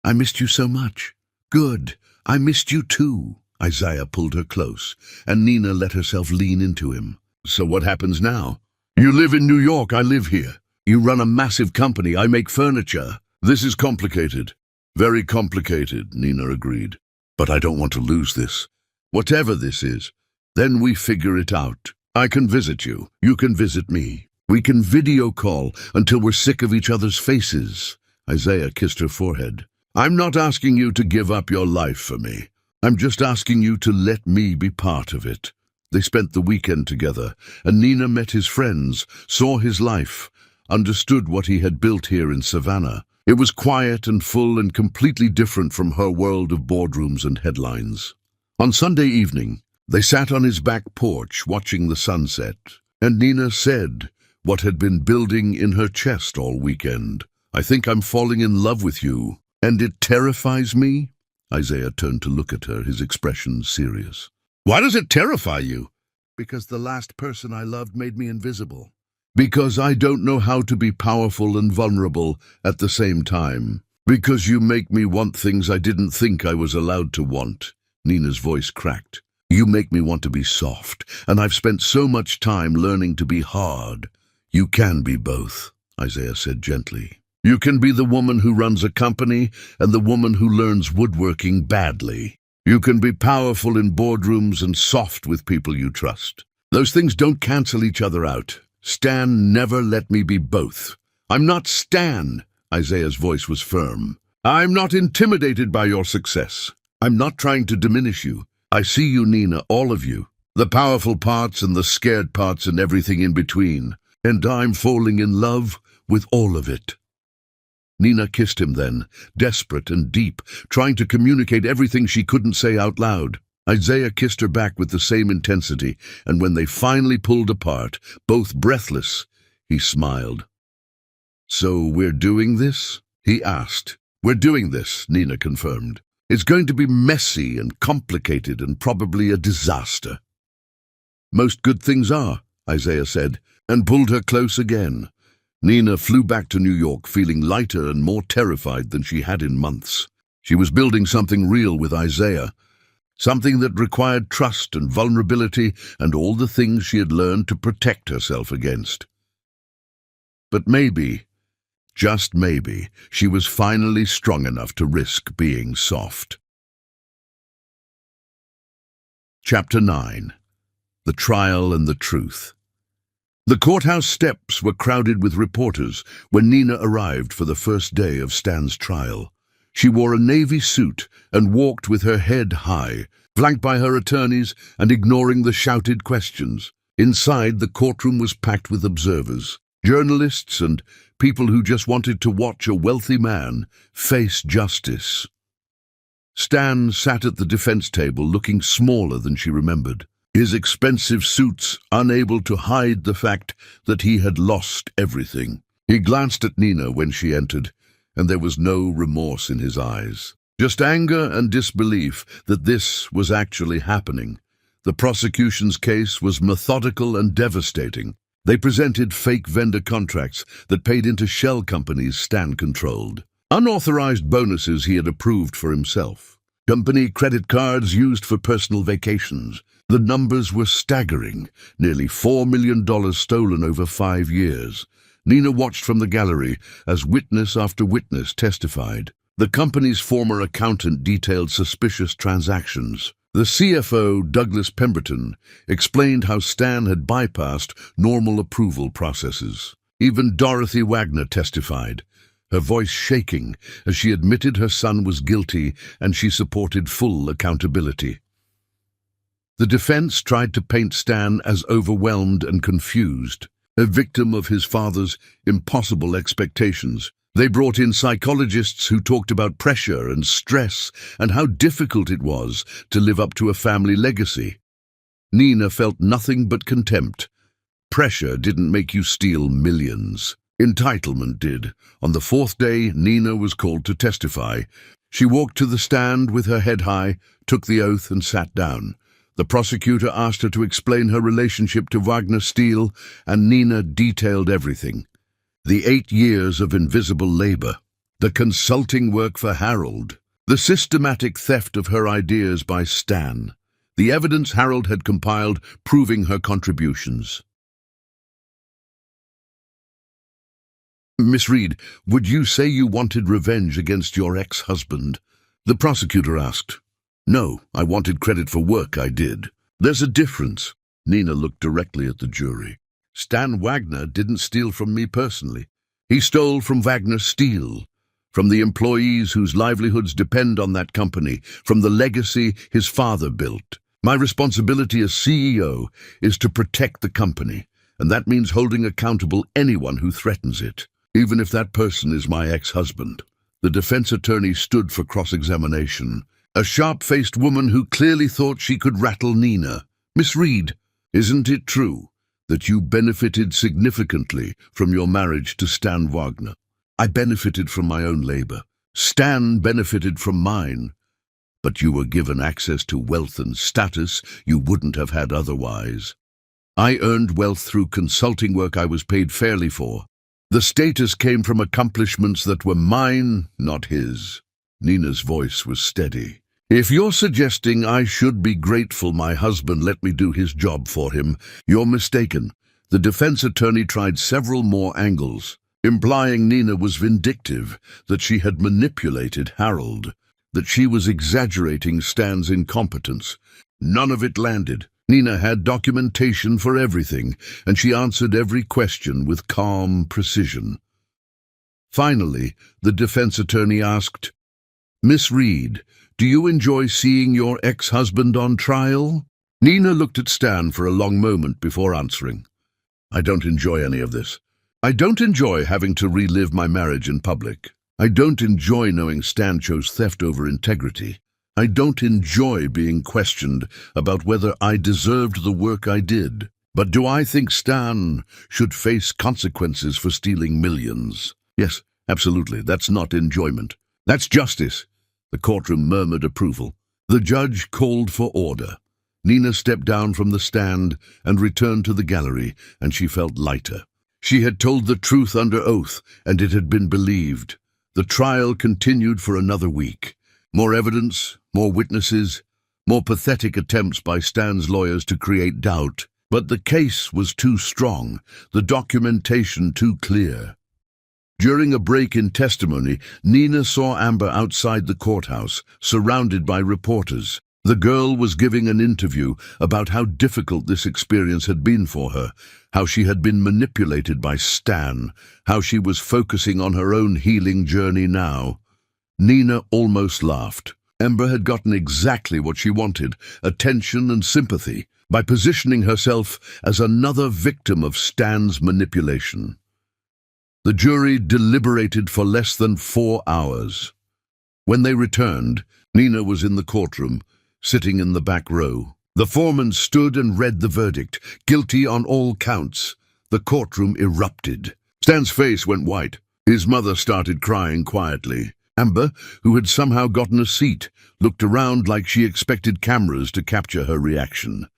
Speaker 1: I missed you so much. Good. I missed you too. Isaiah pulled her close, and Nina let herself lean into him. So what happens now? You live in New York, I live here. You run a massive company, I make furniture. This is complicated. Very complicated, Nina agreed. But I don't want to lose this. Whatever this is, then we figure it out. I can visit you. You can visit me. We can video call until we're sick of each other's faces. Isaiah kissed her forehead. I'm not asking you to give up your life for me. I'm just asking you to let me be part of it. They spent the weekend together, and Nina met his friends, saw his life, understood what he had built here in Savannah. It was quiet and full and completely different from her world of boardrooms and headlines. On Sunday evening, they sat on his back porch watching the sunset, and Nina said what had been building in her chest all weekend. I think I'm falling in love with you, and it terrifies me. Isaiah turned to look at her, his expression serious. Why does it terrify you? Because the last person I loved made me invisible. Because I don't know how to be powerful and vulnerable at the same time. Because you make me want things I didn't think I was allowed to want. Nina's voice cracked. You make me want to be soft, and I've spent so much time learning to be hard. You can be both, Isaiah said gently. You can be the woman who runs a company and the woman who learns woodworking badly. You can be powerful in boardrooms and soft with people you trust. Those things don't cancel each other out. Stan never let me be both. I'm not Stan. Isaiah's voice was firm. I'm not intimidated by your success. I'm not trying to diminish you. I see you, Nina, all of you. The powerful parts and the scared parts and everything in between. And I'm falling in love with all of it. Nina kissed him then, desperate and deep, trying to communicate everything she couldn't say out loud. Isaiah kissed her back with the same intensity, and when they finally pulled apart, both breathless, he smiled. So we're doing this? He asked. We're doing this, Nina confirmed. It's going to be messy and complicated and probably a disaster. Most good things are, Isaiah said, and pulled her close again. Nina flew back to New York feeling lighter and more terrified than she had in months. She was building something real with Isaiah, something that required trust and vulnerability and all the things she had learned to protect herself against. But maybe, just maybe, she was finally strong enough to risk being soft. Chapter 9. The Trial and the Truth. The courthouse steps were crowded with reporters when Nina arrived for the first day of Stan's trial. She wore a navy suit and walked with her head high, flanked by her attorneys and ignoring the shouted questions. Inside, the courtroom was packed with observers, journalists and people who just wanted to watch a wealthy man face justice. Stan sat at the defense table looking smaller than she remembered. his expensive suits unable to hide the fact that he had lost everything. He glanced at Nina when she entered, and there was no remorse in his eyes. Just anger and disbelief that this was actually happening. The prosecution's case was methodical and devastating. They presented fake vendor contracts that paid into shell companies Stan controlled. Unauthorized bonuses he had approved for himself. Company credit cards used for personal vacations. The numbers were staggering. Nearly $4 million stolen over 5 years. Nina watched from the gallery as witness after witness testified. The company's former accountant detailed suspicious transactions. The CFO, Douglas Pemberton, explained how Stan had bypassed normal approval processes. Even Dorothy Wagner testified, her voice shaking as she admitted her son was guilty and she supported full accountability. The defense tried to paint Stan as overwhelmed and confused, a victim of his father's impossible expectations. They brought in psychologists who talked about pressure and stress and how difficult it was to live up to a family legacy. Nina felt nothing but contempt. Pressure didn't make you steal millions. Entitlement did. On the 4th day, Nina was called to testify. She walked to the stand with her head high, took the oath and sat down. The prosecutor asked her to explain her relationship to Wagner Steele, and Nina detailed everything. The 8 years of invisible labor, the consulting work for Harold, the systematic theft of her ideas by Stan, the evidence Harold had compiled proving her contributions. "Miss Reed, would you say you wanted revenge against your ex-husband?" the prosecutor asked. "No, I wanted credit for work I did." "There's a difference." Nina looked directly at the jury. "Stan Wagner didn't steal from me personally. He stole from Wagner Steele, from the employees whose livelihoods depend on that company, from the legacy his father built. My responsibility as CEO is to protect the company, and that means holding accountable anyone who threatens it, even if that person is my ex-husband." The defense attorney stood for cross-examination, a sharp-faced woman who clearly thought she could rattle Nina. "Miss Reed, isn't it true that you benefited significantly from your marriage to Stan Wagner?" "I benefited from my own labor. Stan benefited from mine. But you were given access to wealth and status you wouldn't have had otherwise." "I earned wealth through consulting work I was paid fairly for. The status came from accomplishments that were mine, not his." Nina's voice was steady. "If you're suggesting I should be grateful my husband let me do his job for him, you're mistaken." The defense attorney tried several more angles, implying Nina was vindictive, that she had manipulated Harold, that she was exaggerating Stan's incompetence. None of it landed. Nina had documentation for everything, and she answered every question with calm precision. Finally, the defense attorney asked, "Miss Reed, do you enjoy seeing your ex-husband on trial?" Nina looked at Stan for a long moment before answering. "I don't enjoy any of this. I don't enjoy having to relive my marriage in public. I don't enjoy knowing Stan chose theft over integrity. I don't enjoy being questioned about whether I deserved the work I did. But do I think Stan should face consequences for stealing millions? Yes, absolutely. That's not enjoyment. That's justice." The courtroom murmured approval. The judge called for order. Nina stepped down from the stand and returned to the gallery, and she felt lighter. She had told the truth under oath, and it had been believed. The trial continued for another week. More evidence, more witnesses, more pathetic attempts by Stan's lawyers to create doubt. But the case was too strong, the documentation too clear. During a break in testimony, Nina saw Amber outside the courthouse, surrounded by reporters. The girl was giving an interview about how difficult this experience had been for her, how she had been manipulated by Stan, how she was focusing on her own healing journey now. Nina almost laughed. Amber had gotten exactly what she wanted, attention and sympathy, by positioning herself as another victim of Stan's manipulation. The jury deliberated for less than 4 hours. When they returned, Nina was in the courtroom, sitting in the back row. The foreman stood and read the verdict, guilty on all counts. The courtroom erupted. Stan's face went white. His mother started crying quietly. Amber, who had somehow gotten a seat, looked around like she expected cameras to capture her reaction.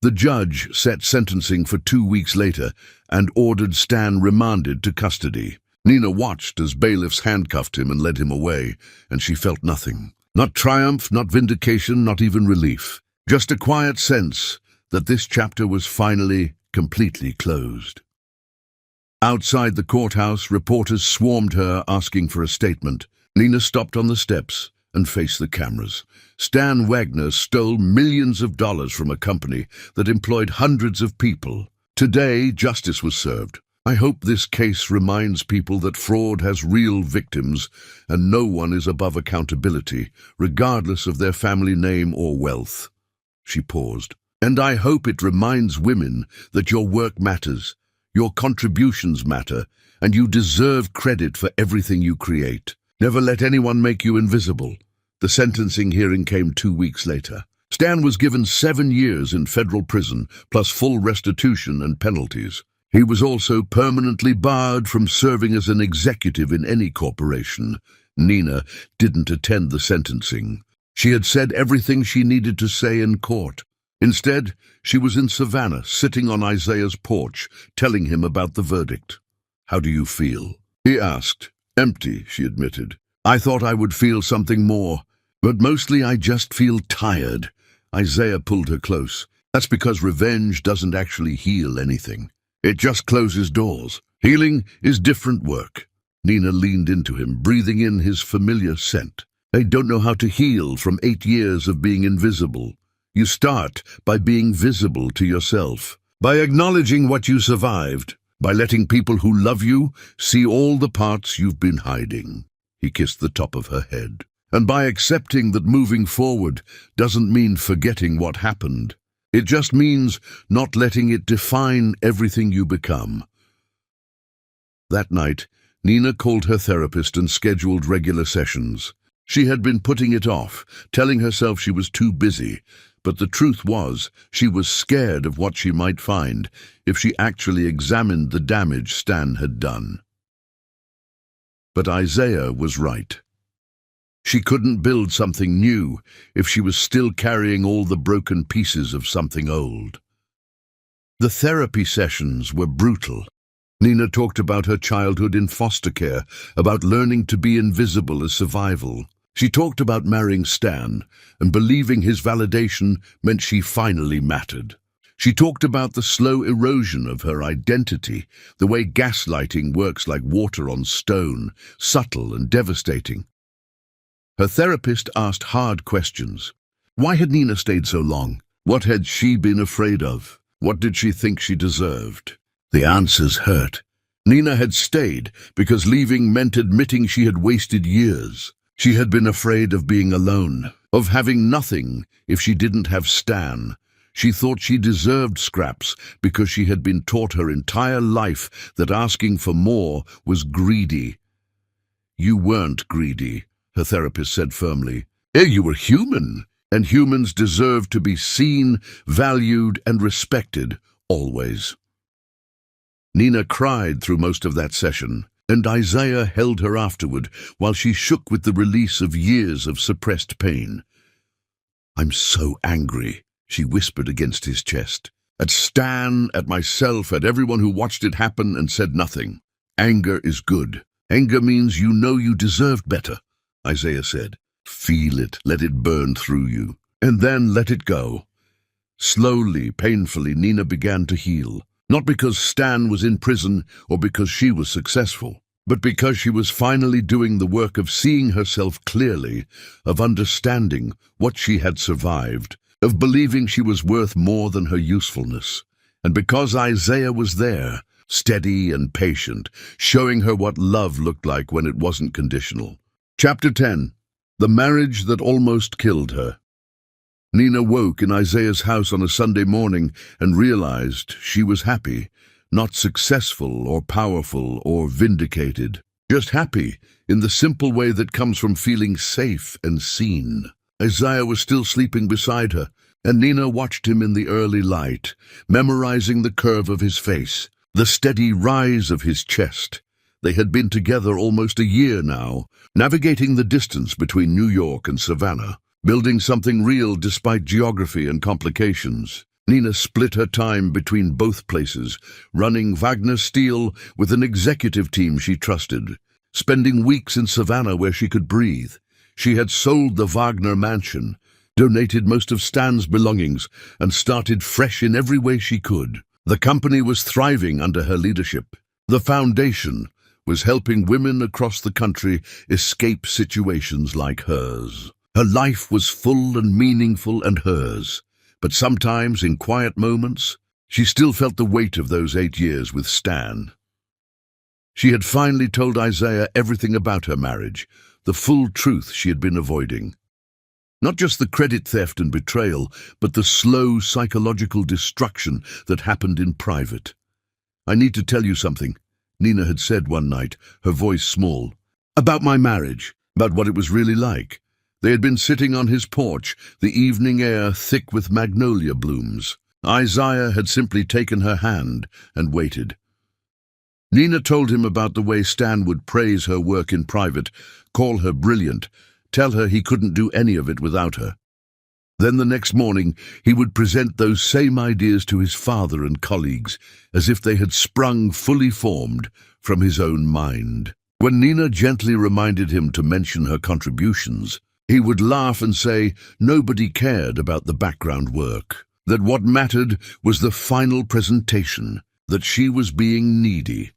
Speaker 1: The judge set sentencing for 2 weeks later and ordered Stan remanded to custody. Nina watched as bailiffs handcuffed him and led him away, and she felt nothing. Not triumph, not vindication, not even relief. Just a quiet sense that this chapter was finally completely closed. Outside the courthouse, reporters swarmed her, asking for a statement. Nina stopped on the steps and faced the cameras. Stan Wagner stole millions of dollars from a company that employed hundreds of people. Today, justice was served. I hope this case reminds people that fraud has real victims and no one is above accountability, regardless of their family name or wealth. She paused. And I hope it reminds women that your work matters, your contributions matter, and you deserve credit for everything you create. Never let anyone make you invisible. The sentencing hearing came 2 weeks later. Stan was given 7 years in federal prison, plus full restitution and penalties. He was also permanently barred from serving as an executive in any corporation. Nina didn't attend the sentencing. She had said everything she needed to say in court. Instead, she was in Savannah, sitting on Isaiah's porch, telling him about the verdict. "How do you feel?" he asked. "Empty," she admitted. "I thought I would feel something more, but mostly I just feel tired." Isaiah pulled her close. "That's because revenge doesn't actually heal anything. It just closes doors. Healing is different work." Nina leaned into him, breathing in his familiar scent. "I don't know how to heal from 8 years of being invisible. You start by being visible to yourself, by acknowledging what you survived, by letting people who love you see all the parts you've been hiding." He kissed the top of her head. "And by accepting that moving forward doesn't mean forgetting what happened. It just means not letting it define everything you become." That night, Nina called her therapist and scheduled regular sessions. She had been putting it off, telling herself she was too busy, but the truth was she was scared of what she might find if she actually examined the damage Stan had done. But Isaiah was right. She couldn't build something new if she was still carrying all the broken pieces of something old. The therapy sessions were brutal. Nina talked about her childhood in foster care, about learning to be invisible as survival. She talked about marrying Stan and believing his validation meant she finally mattered. She talked about the slow erosion of her identity, the way gaslighting works like water on stone, subtle and devastating. Her therapist asked hard questions. Why had Nina stayed so long? What had she been afraid of? What did she think she deserved? The answers hurt. Nina had stayed because leaving meant admitting she had wasted years. She had been afraid of being alone, of having nothing if she didn't have Stan. She thought she deserved scraps because she had been taught her entire life that asking for more was greedy. "You weren't greedy," her therapist said firmly. "You were human, and humans deserve to be seen, valued, and respected, always." Nina cried through most of that session, and Isaiah held her afterward while she shook with the release of years of suppressed pain. "I'm so angry," she whispered against his chest. "At Stan, at myself, at everyone who watched it happen and said nothing. Anger is good. Anger means you know you deserved better," Isaiah said. "Feel it, let it burn through you, and then let it go." Slowly, painfully, Nina began to heal. Not because Stan was in prison or because she was successful, but because she was finally doing the work of seeing herself clearly, of understanding what she had survived, of believing she was worth more than her usefulness. And because Isaiah was there, steady and patient, showing her what love looked like when it wasn't conditional. Chapter 10. The Marriage That Almost Killed Her. Nina woke in Isaiah's house on a Sunday morning and realized she was happy, not successful or powerful or vindicated, just happy in the simple way that comes from feeling safe and seen. Isaiah was still sleeping beside her, And Nina watched him in the early light, memorizing the curve of his face, the steady rise of his chest. They had been together almost a year now, navigating the distance between New York and Savannah, building something real despite geography and complications. Nina split her time between both places, running Wagner Steel with an executive team she trusted, spending weeks in Savannah where she could breathe. She had sold the Wagner mansion, donated most of Stan's belongings, and started fresh in every way she could. The company was thriving under her leadership. The foundation was helping women across the country escape situations like hers. Her life was full and meaningful and hers, but sometimes, in quiet moments, she still felt the weight of those 8 years with Stan. She had finally told Isaiah everything about her marriage, the full truth she had been avoiding. Not just the credit theft and betrayal, but the slow psychological destruction that happened in private. "I need to tell you something," Nina had said one night, her voice small. "About my marriage, about what it was really like." They had been sitting on his porch, the evening air thick with magnolia blooms. Isaiah had simply taken her hand and waited. Nina told him about the way Stan would praise her work in private, call her brilliant, tell her he couldn't do any of it without her. Then the next morning he would present those same ideas to his father and colleagues, as if they had sprung fully formed from his own mind. When Nina gently reminded him to mention her contributions, he would laugh and say nobody cared about the background work, that what mattered was the final presentation, that she was being needy.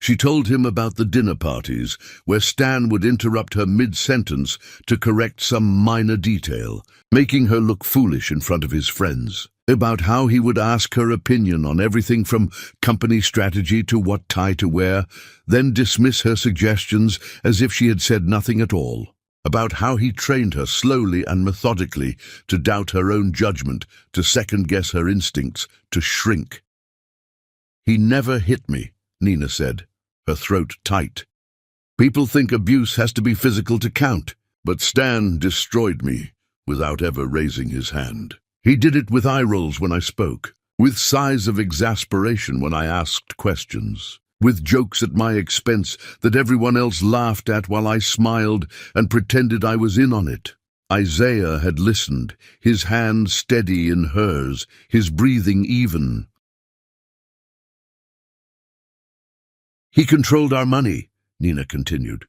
Speaker 1: She told him about the dinner parties, where Stan would interrupt her mid-sentence to correct some minor detail, making her look foolish in front of his friends. About how he would ask her opinion on everything from company strategy to what tie to wear, then dismiss her suggestions as if she had said nothing at all. About how he trained her slowly and methodically to doubt her own judgment, to second-guess her instincts, to shrink. "He never hit me," Nina said, her throat tight. "People think abuse has to be physical to count, but Stan destroyed me without ever raising his hand. He did it with eye rolls when I spoke, with sighs of exasperation when I asked questions, with jokes at my expense that everyone else laughed at while I smiled and pretended I was in on it." Isaiah had listened, his hand steady in hers, his breathing even. "He controlled our money," Nina continued.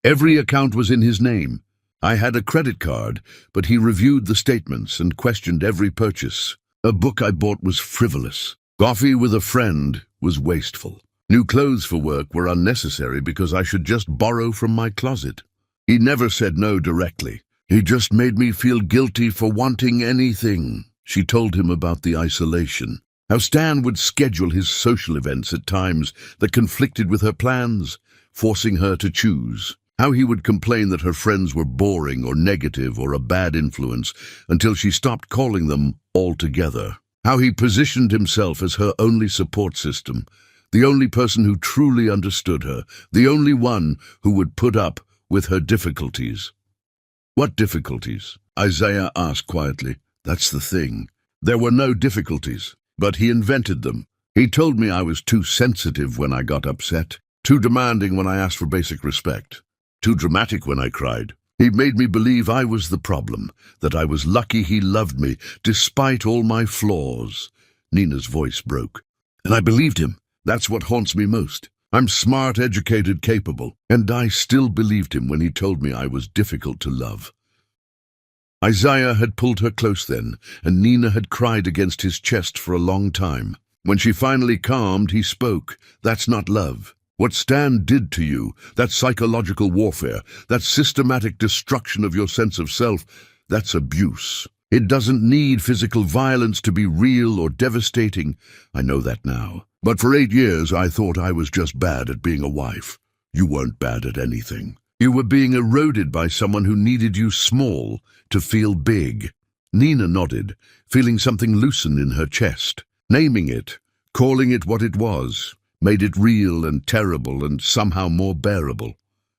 Speaker 1: "Every account was in his name. I had a credit card, but he reviewed the statements and questioned every purchase. A book I bought was frivolous. Coffee with a friend was wasteful. New clothes for work were unnecessary because I should just borrow from my closet. He never said no directly. He just made me feel guilty for wanting anything." She told him about the isolation, how Stan would schedule his social events at times that conflicted with her plans, forcing her to choose. How he would complain that her friends were boring or negative or a bad influence until she stopped calling them altogether. How he positioned himself as her only support system, the only person who truly understood her, the only one who would put up with her difficulties. "What difficulties?" Isaiah asked quietly. "That's the thing. There were no difficulties, but he invented them. He told me I was too sensitive when I got upset, too demanding when I asked for basic respect, too dramatic when I cried. He made me believe I was the problem, that I was lucky he loved me despite all my flaws." Nina's voice broke. "And I believed him. That's what haunts me most. I'm smart, educated, capable, and I still believed him when he told me I was difficult to love." Isaiah had pulled her close then, and Nina had cried against his chest for a long time. When she finally calmed, he spoke. "That's not love. What Stan did to you, that psychological warfare, that systematic destruction of your sense of self, that's abuse. It doesn't need physical violence to be real or devastating. I know that now. But for 8 years I thought I was just bad at being a wife. You weren't bad at anything. You were being eroded by someone who needed you small to feel big." Nina nodded, feeling something loosen in her chest. Naming it, calling it what it was, made it real and terrible and somehow more bearable.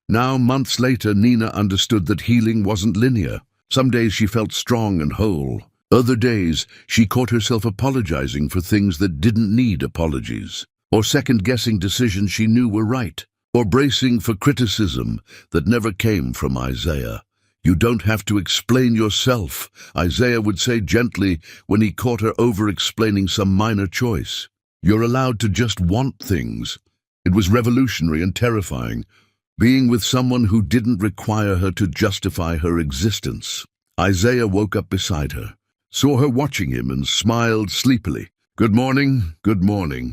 Speaker 1: Now, months later, Nina understood that healing wasn't linear. Some days she felt strong and whole. Other days, she caught herself apologizing for things that didn't need apologies, or second-guessing decisions she knew were right, or bracing for criticism that never came from Isaiah. "You don't have to explain yourself," Isaiah would say gently when he caught her over-explaining some minor choice. "You're allowed to just want things." It was revolutionary and terrifying, being with someone who didn't require her to justify her existence. Isaiah woke up beside her, saw her watching him, and smiled sleepily. Good morning,"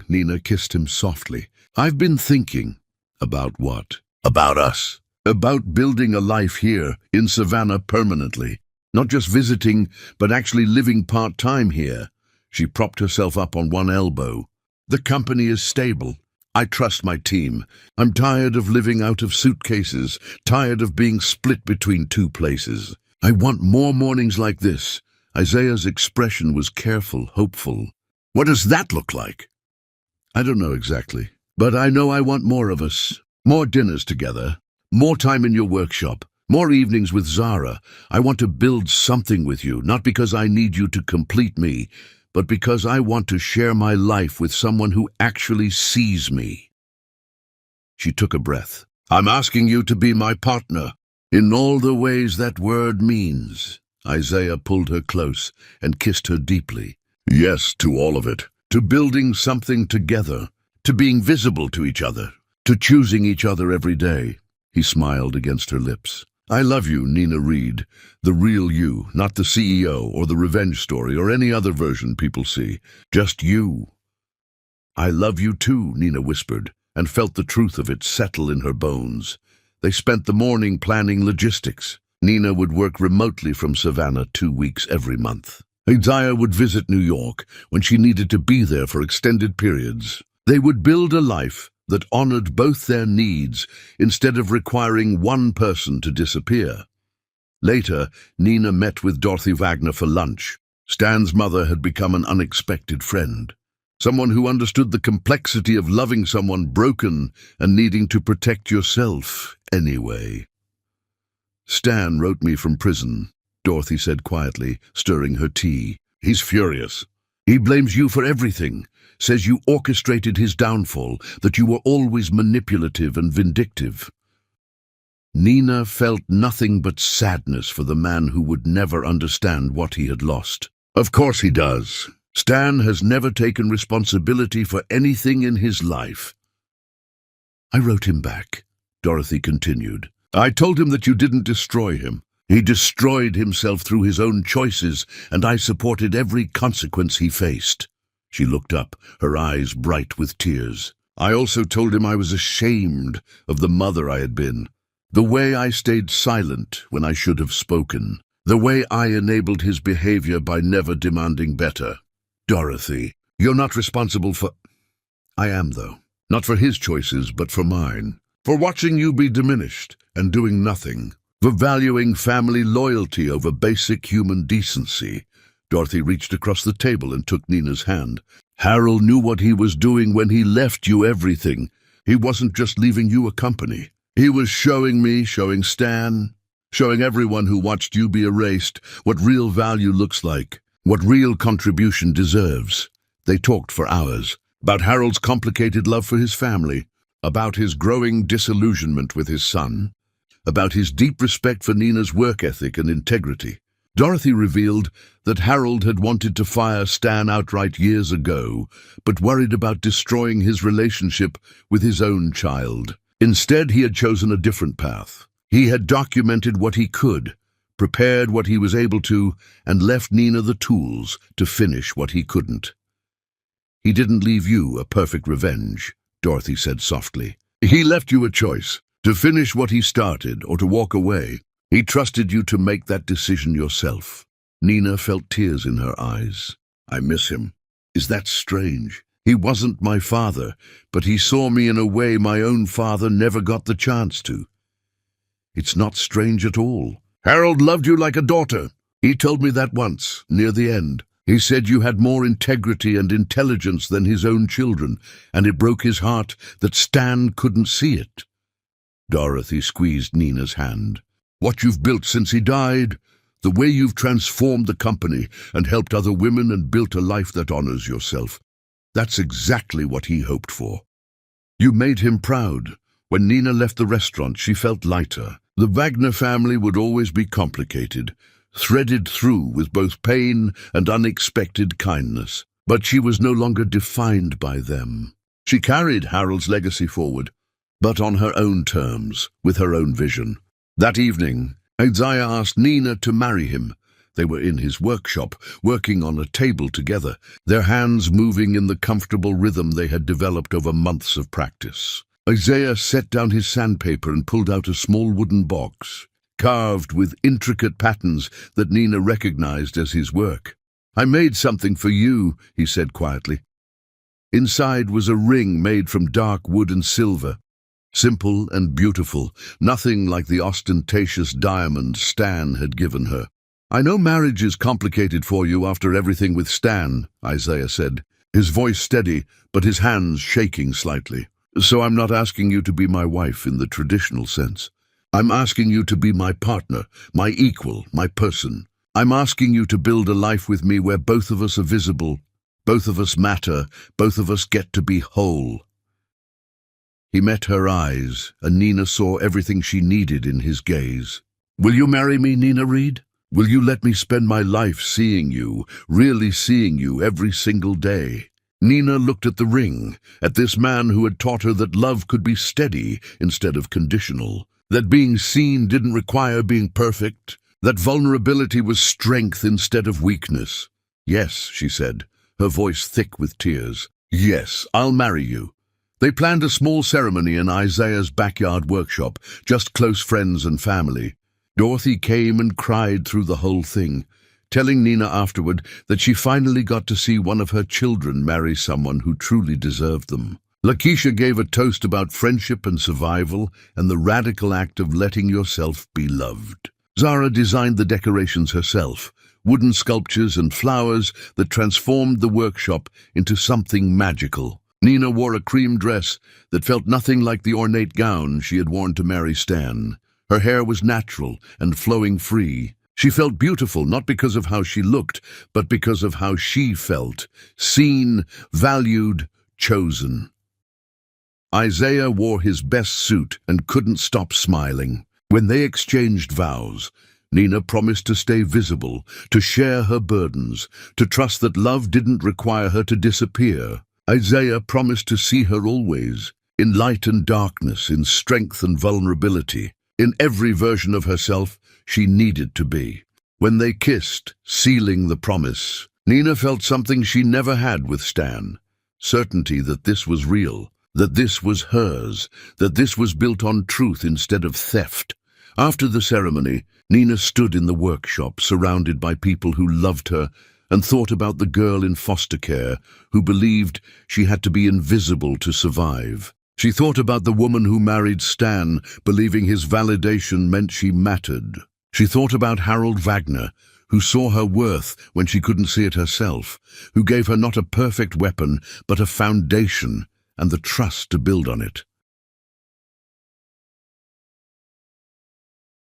Speaker 1: Nina kissed him softly. "I've been thinking." "About what?" "About us. About building a life here, in Savannah, permanently. Not just visiting, but actually living part-time here." She propped herself up on one elbow. "The company is stable. I trust my team. I'm tired of living out of suitcases, tired of being split between two places. I want more mornings like this." Isaiah's expression was careful, hopeful. "What does that look like?" "I don't know exactly, but I know I want more of us. More dinners together, more time in your workshop, more evenings with Zara. I want to build something with you, not because I need you to complete me, but because I want to share my life with someone who actually sees me." She took a breath. "I'm asking you to be my partner, in all the ways that word means." Isaiah pulled her close and kissed her deeply. "Yes, to all of it. To building something together, to being visible to each other, to choosing each other every day." He smiled against her lips. "I love you, Nina Reed. The real you, not the CEO or the revenge story or any other version people see. Just you." "I love you too," Nina whispered, and felt the truth of it settle in her bones. They spent the morning planning logistics. Nina would work remotely from Savannah 2 weeks every month. Isaiah would visit New York when she needed to be there for extended periods. They would build a life that honored both their needs instead of requiring one person to disappear. Later, Nina met with Dorothy Wagner for lunch. Stan's mother had become an unexpected friend, someone who understood the complexity of loving someone broken and needing to protect yourself anyway. "Stan wrote me from prison," Dorothy said quietly, stirring her tea. "He's furious. He blames you for everything. Says you orchestrated his downfall, that you were always manipulative and vindictive." Nina felt nothing but sadness for the man who would never understand what he had lost. "Of course he does. Stan has never taken responsibility for anything in his life." "I wrote him back," Dorothy continued. "I told him that you didn't destroy him. He destroyed himself through his own choices, and I supported every consequence he faced." She looked up, her eyes bright with tears. "I also told him I was ashamed of the mother I had been, the way I stayed silent when I should have spoken, the way I enabled his behavior by never demanding better." "Dorothy, you're not responsible for—" "I am, though. Not for his choices, but for mine. For watching you be diminished and doing nothing. For valuing family loyalty over basic human decency." Dorothy reached across the table and took Nina's hand. "Harold knew what he was doing when he left you everything. He wasn't just leaving you a company. He was showing me, showing Stan, showing everyone who watched you be erased what real value looks like, what real contribution deserves." They talked for hours, about Harold's complicated love for his family, about his growing disillusionment with his son, about his deep respect for Nina's work ethic and integrity. Dorothy revealed that Harold had wanted to fire Stan outright years ago, but worried about destroying his relationship with his own child. Instead, he had chosen a different path. He had documented what he could, prepared what he was able to, and left Nina the tools to finish what he couldn't. "He didn't leave you a perfect revenge," Dorothy said softly. "He left you a choice, to finish what he started or to walk away. He trusted you to make that decision yourself." Nina felt tears in her eyes. "I miss him. Is that strange? He wasn't my father, but he saw me in a way my own father never got the chance to." "It's not strange at all. Harold loved you like a daughter. He told me that once, near the end. He said you had more integrity and intelligence than his own children, and it broke his heart that Stan couldn't see it." Dorothy squeezed Nina's hand. "What you've built since he died, The way you've transformed the company and helped other women and built a life that honors yourself. That's exactly what he hoped for. You made him proud. When Nina left the restaurant, she felt lighter. The Wagner family would always be complicated, threaded through with both pain and unexpected kindness. But she was no longer defined by them. She carried Harold's legacy forward, but on her own terms, with her own vision. That evening, Isaiah asked Nina to marry him. They were in his workshop, working on a table together, their hands moving in the comfortable rhythm they had developed over months of practice. Isaiah set down his sandpaper and pulled out a small wooden box, carved with intricate patterns that Nina recognized as his work. "I made something for you," he said quietly. Inside was a ring made from dark wood and silver, simple and beautiful, nothing like the ostentatious diamond Stan had given her. "I know marriage is complicated for you after everything with Stan," Isaiah said, his voice steady but his hands shaking slightly. "So I'm not asking you to be my wife in the traditional sense. I'm asking you to be my partner, my equal, my person. I'm asking you to build a life with me where both of us are visible, both of us matter, both of us get to be whole." He met her eyes, and Nina saw everything she needed in his gaze. "Will you marry me, Nina Reed? Will you let me spend my life seeing you, really seeing you every single day?" Nina looked at the ring, at this man who had taught her that love could be steady instead of conditional, that being seen didn't require being perfect, that vulnerability was strength instead of weakness. "Yes," she said, her voice thick with tears. "Yes, I'll marry you." They planned a small ceremony in Isaiah's backyard workshop, just close friends and family. Dorothy came and cried through the whole thing, telling Nina afterward that she finally got to see one of her children marry someone who truly deserved them. Lakeisha gave a toast about friendship and survival and the radical act of letting yourself be loved. Zara designed the decorations herself, wooden sculptures and flowers that transformed the workshop into something magical. Nina wore a cream dress that felt nothing like the ornate gown she had worn to marry Stan. Her hair was natural and flowing free. She felt beautiful not because of how she looked, but because of how she felt, seen, valued, chosen. Isaiah wore his best suit and couldn't stop smiling. When they exchanged vows, Nina promised to stay visible, to share her burdens, to trust that love didn't require her to disappear. Isaiah promised to see her always, in light and darkness, in strength and vulnerability, in every version of herself she needed to be. When they kissed, sealing the promise, Nina felt something she never had with Stan. Certainty that this was real, that this was hers, that this was built on truth instead of theft. After the ceremony, Nina stood in the workshop, surrounded by people who loved her, and thought about the girl in foster care who believed she had to be invisible to survive. She thought about the woman who married Stan, believing his validation meant she mattered. She thought about Harold Wagner, who saw her worth when she couldn't see it herself, who gave her not a perfect weapon, but a foundation and the trust to build on it.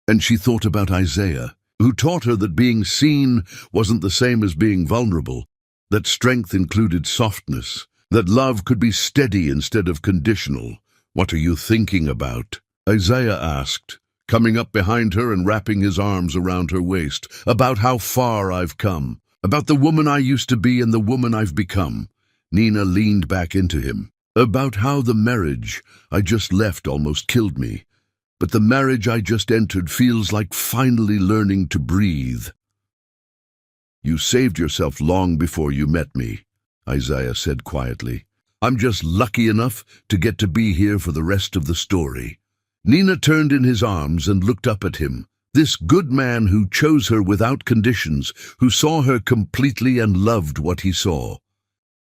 Speaker 1: And she thought about Isaiah, who taught her that being seen wasn't the same as being vulnerable, that strength included softness, that love could be steady instead of conditional. "What are you thinking about?" Isaiah asked, coming up behind her and wrapping his arms around her waist. "About how far I've come, about the woman I used to be and the woman I've become." Nina leaned back into him. "About how the marriage I just left almost killed me, but the marriage I just entered feels like finally learning to breathe." "You saved yourself long before you met me," Isaiah said quietly. "I'm just lucky enough to get to be here for the rest of the story." Nina turned in his arms and looked up at him. This good man who chose her without conditions, who saw her completely and loved what he saw.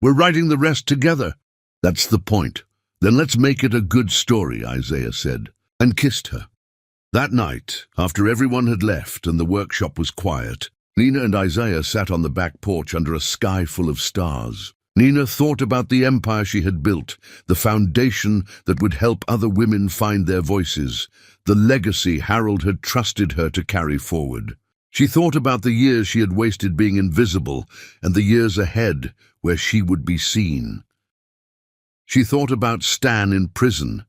Speaker 1: "We're writing the rest together." "That's the point. Then let's make it a good story," Isaiah said, and kissed her. That night, after everyone had left and the workshop was quiet, Nina and Isaiah sat on the back porch under a sky full of stars. Nina thought about the empire she had built, the foundation that would help other women find their voices, the legacy Harold had trusted her to carry forward. She thought about the years she had wasted being invisible and the years ahead where she would be seen. She thought about Stan in prison,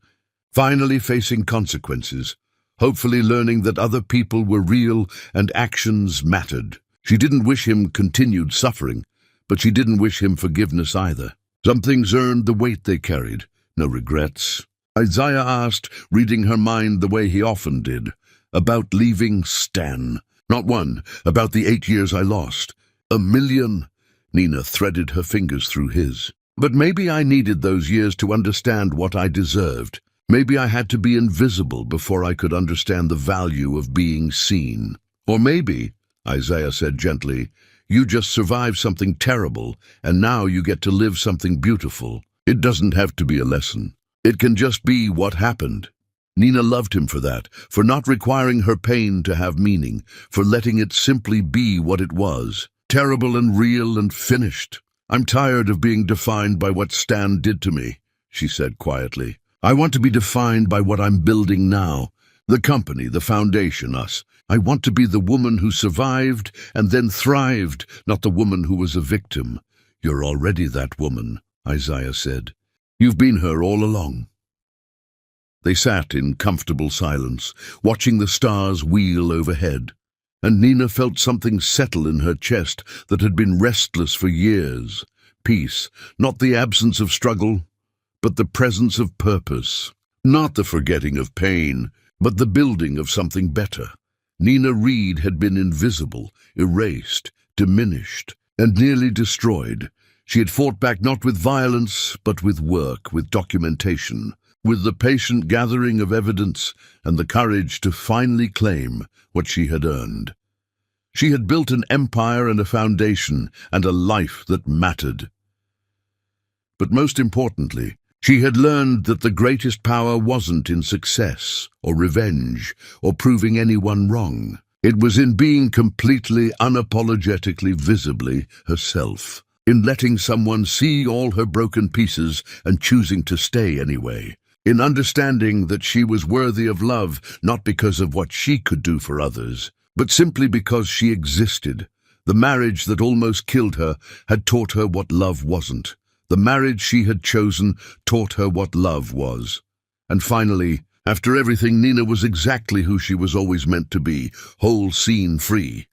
Speaker 1: finally facing consequences, hopefully learning that other people were real and actions mattered. She didn't wish him continued suffering, but she didn't wish him forgiveness either. Some things earned the weight they carried, no regrets. Isaiah asked, reading her mind the way he often did, about leaving Stan. Not one, about the 8 years I lost. 1,000,000. Nina threaded her fingers through his. But maybe I needed those years to understand what I deserved. Maybe I had to be invisible before I could understand the value of being seen. Or maybe, Isaiah said gently, you just survived something terrible, and now you get to live something beautiful. It doesn't have to be a lesson. It can just be what happened. Nina loved him for that, for not requiring her pain to have meaning, for letting it simply be what it was, terrible and real and finished. I'm tired of being defined by what Stan did to me, she said quietly. I want to be defined by what I'm building now. The company, the foundation, us. I want to be the woman who survived and then thrived, not the woman who was a victim. You're already that woman, Isaiah said. You've been her all along. They sat in comfortable silence, watching the stars wheel overhead, and Nina felt something settle in her chest that had been restless for years. Peace, not the absence of struggle, but the presence of purpose. Not the forgetting of pain, but the building of something better. Nina Reed had been invisible, erased, diminished, and nearly destroyed. She had fought back not with violence, but with work, with documentation, with the patient gathering of evidence and the courage to finally claim what she had earned. She had built an empire and a foundation and a life that mattered. But most importantly, she had learned that the greatest power wasn't in success or revenge or proving anyone wrong. It was in being completely, unapologetically, visibly herself, in letting someone see all her broken pieces and choosing to stay anyway, in understanding that she was worthy of love not because of what she could do for others, but simply because she existed. The marriage that almost killed her had taught her what love wasn't. The marriage she had chosen taught her what love was. And finally, after everything, Nina was exactly who she was always meant to be, whole, seen, free.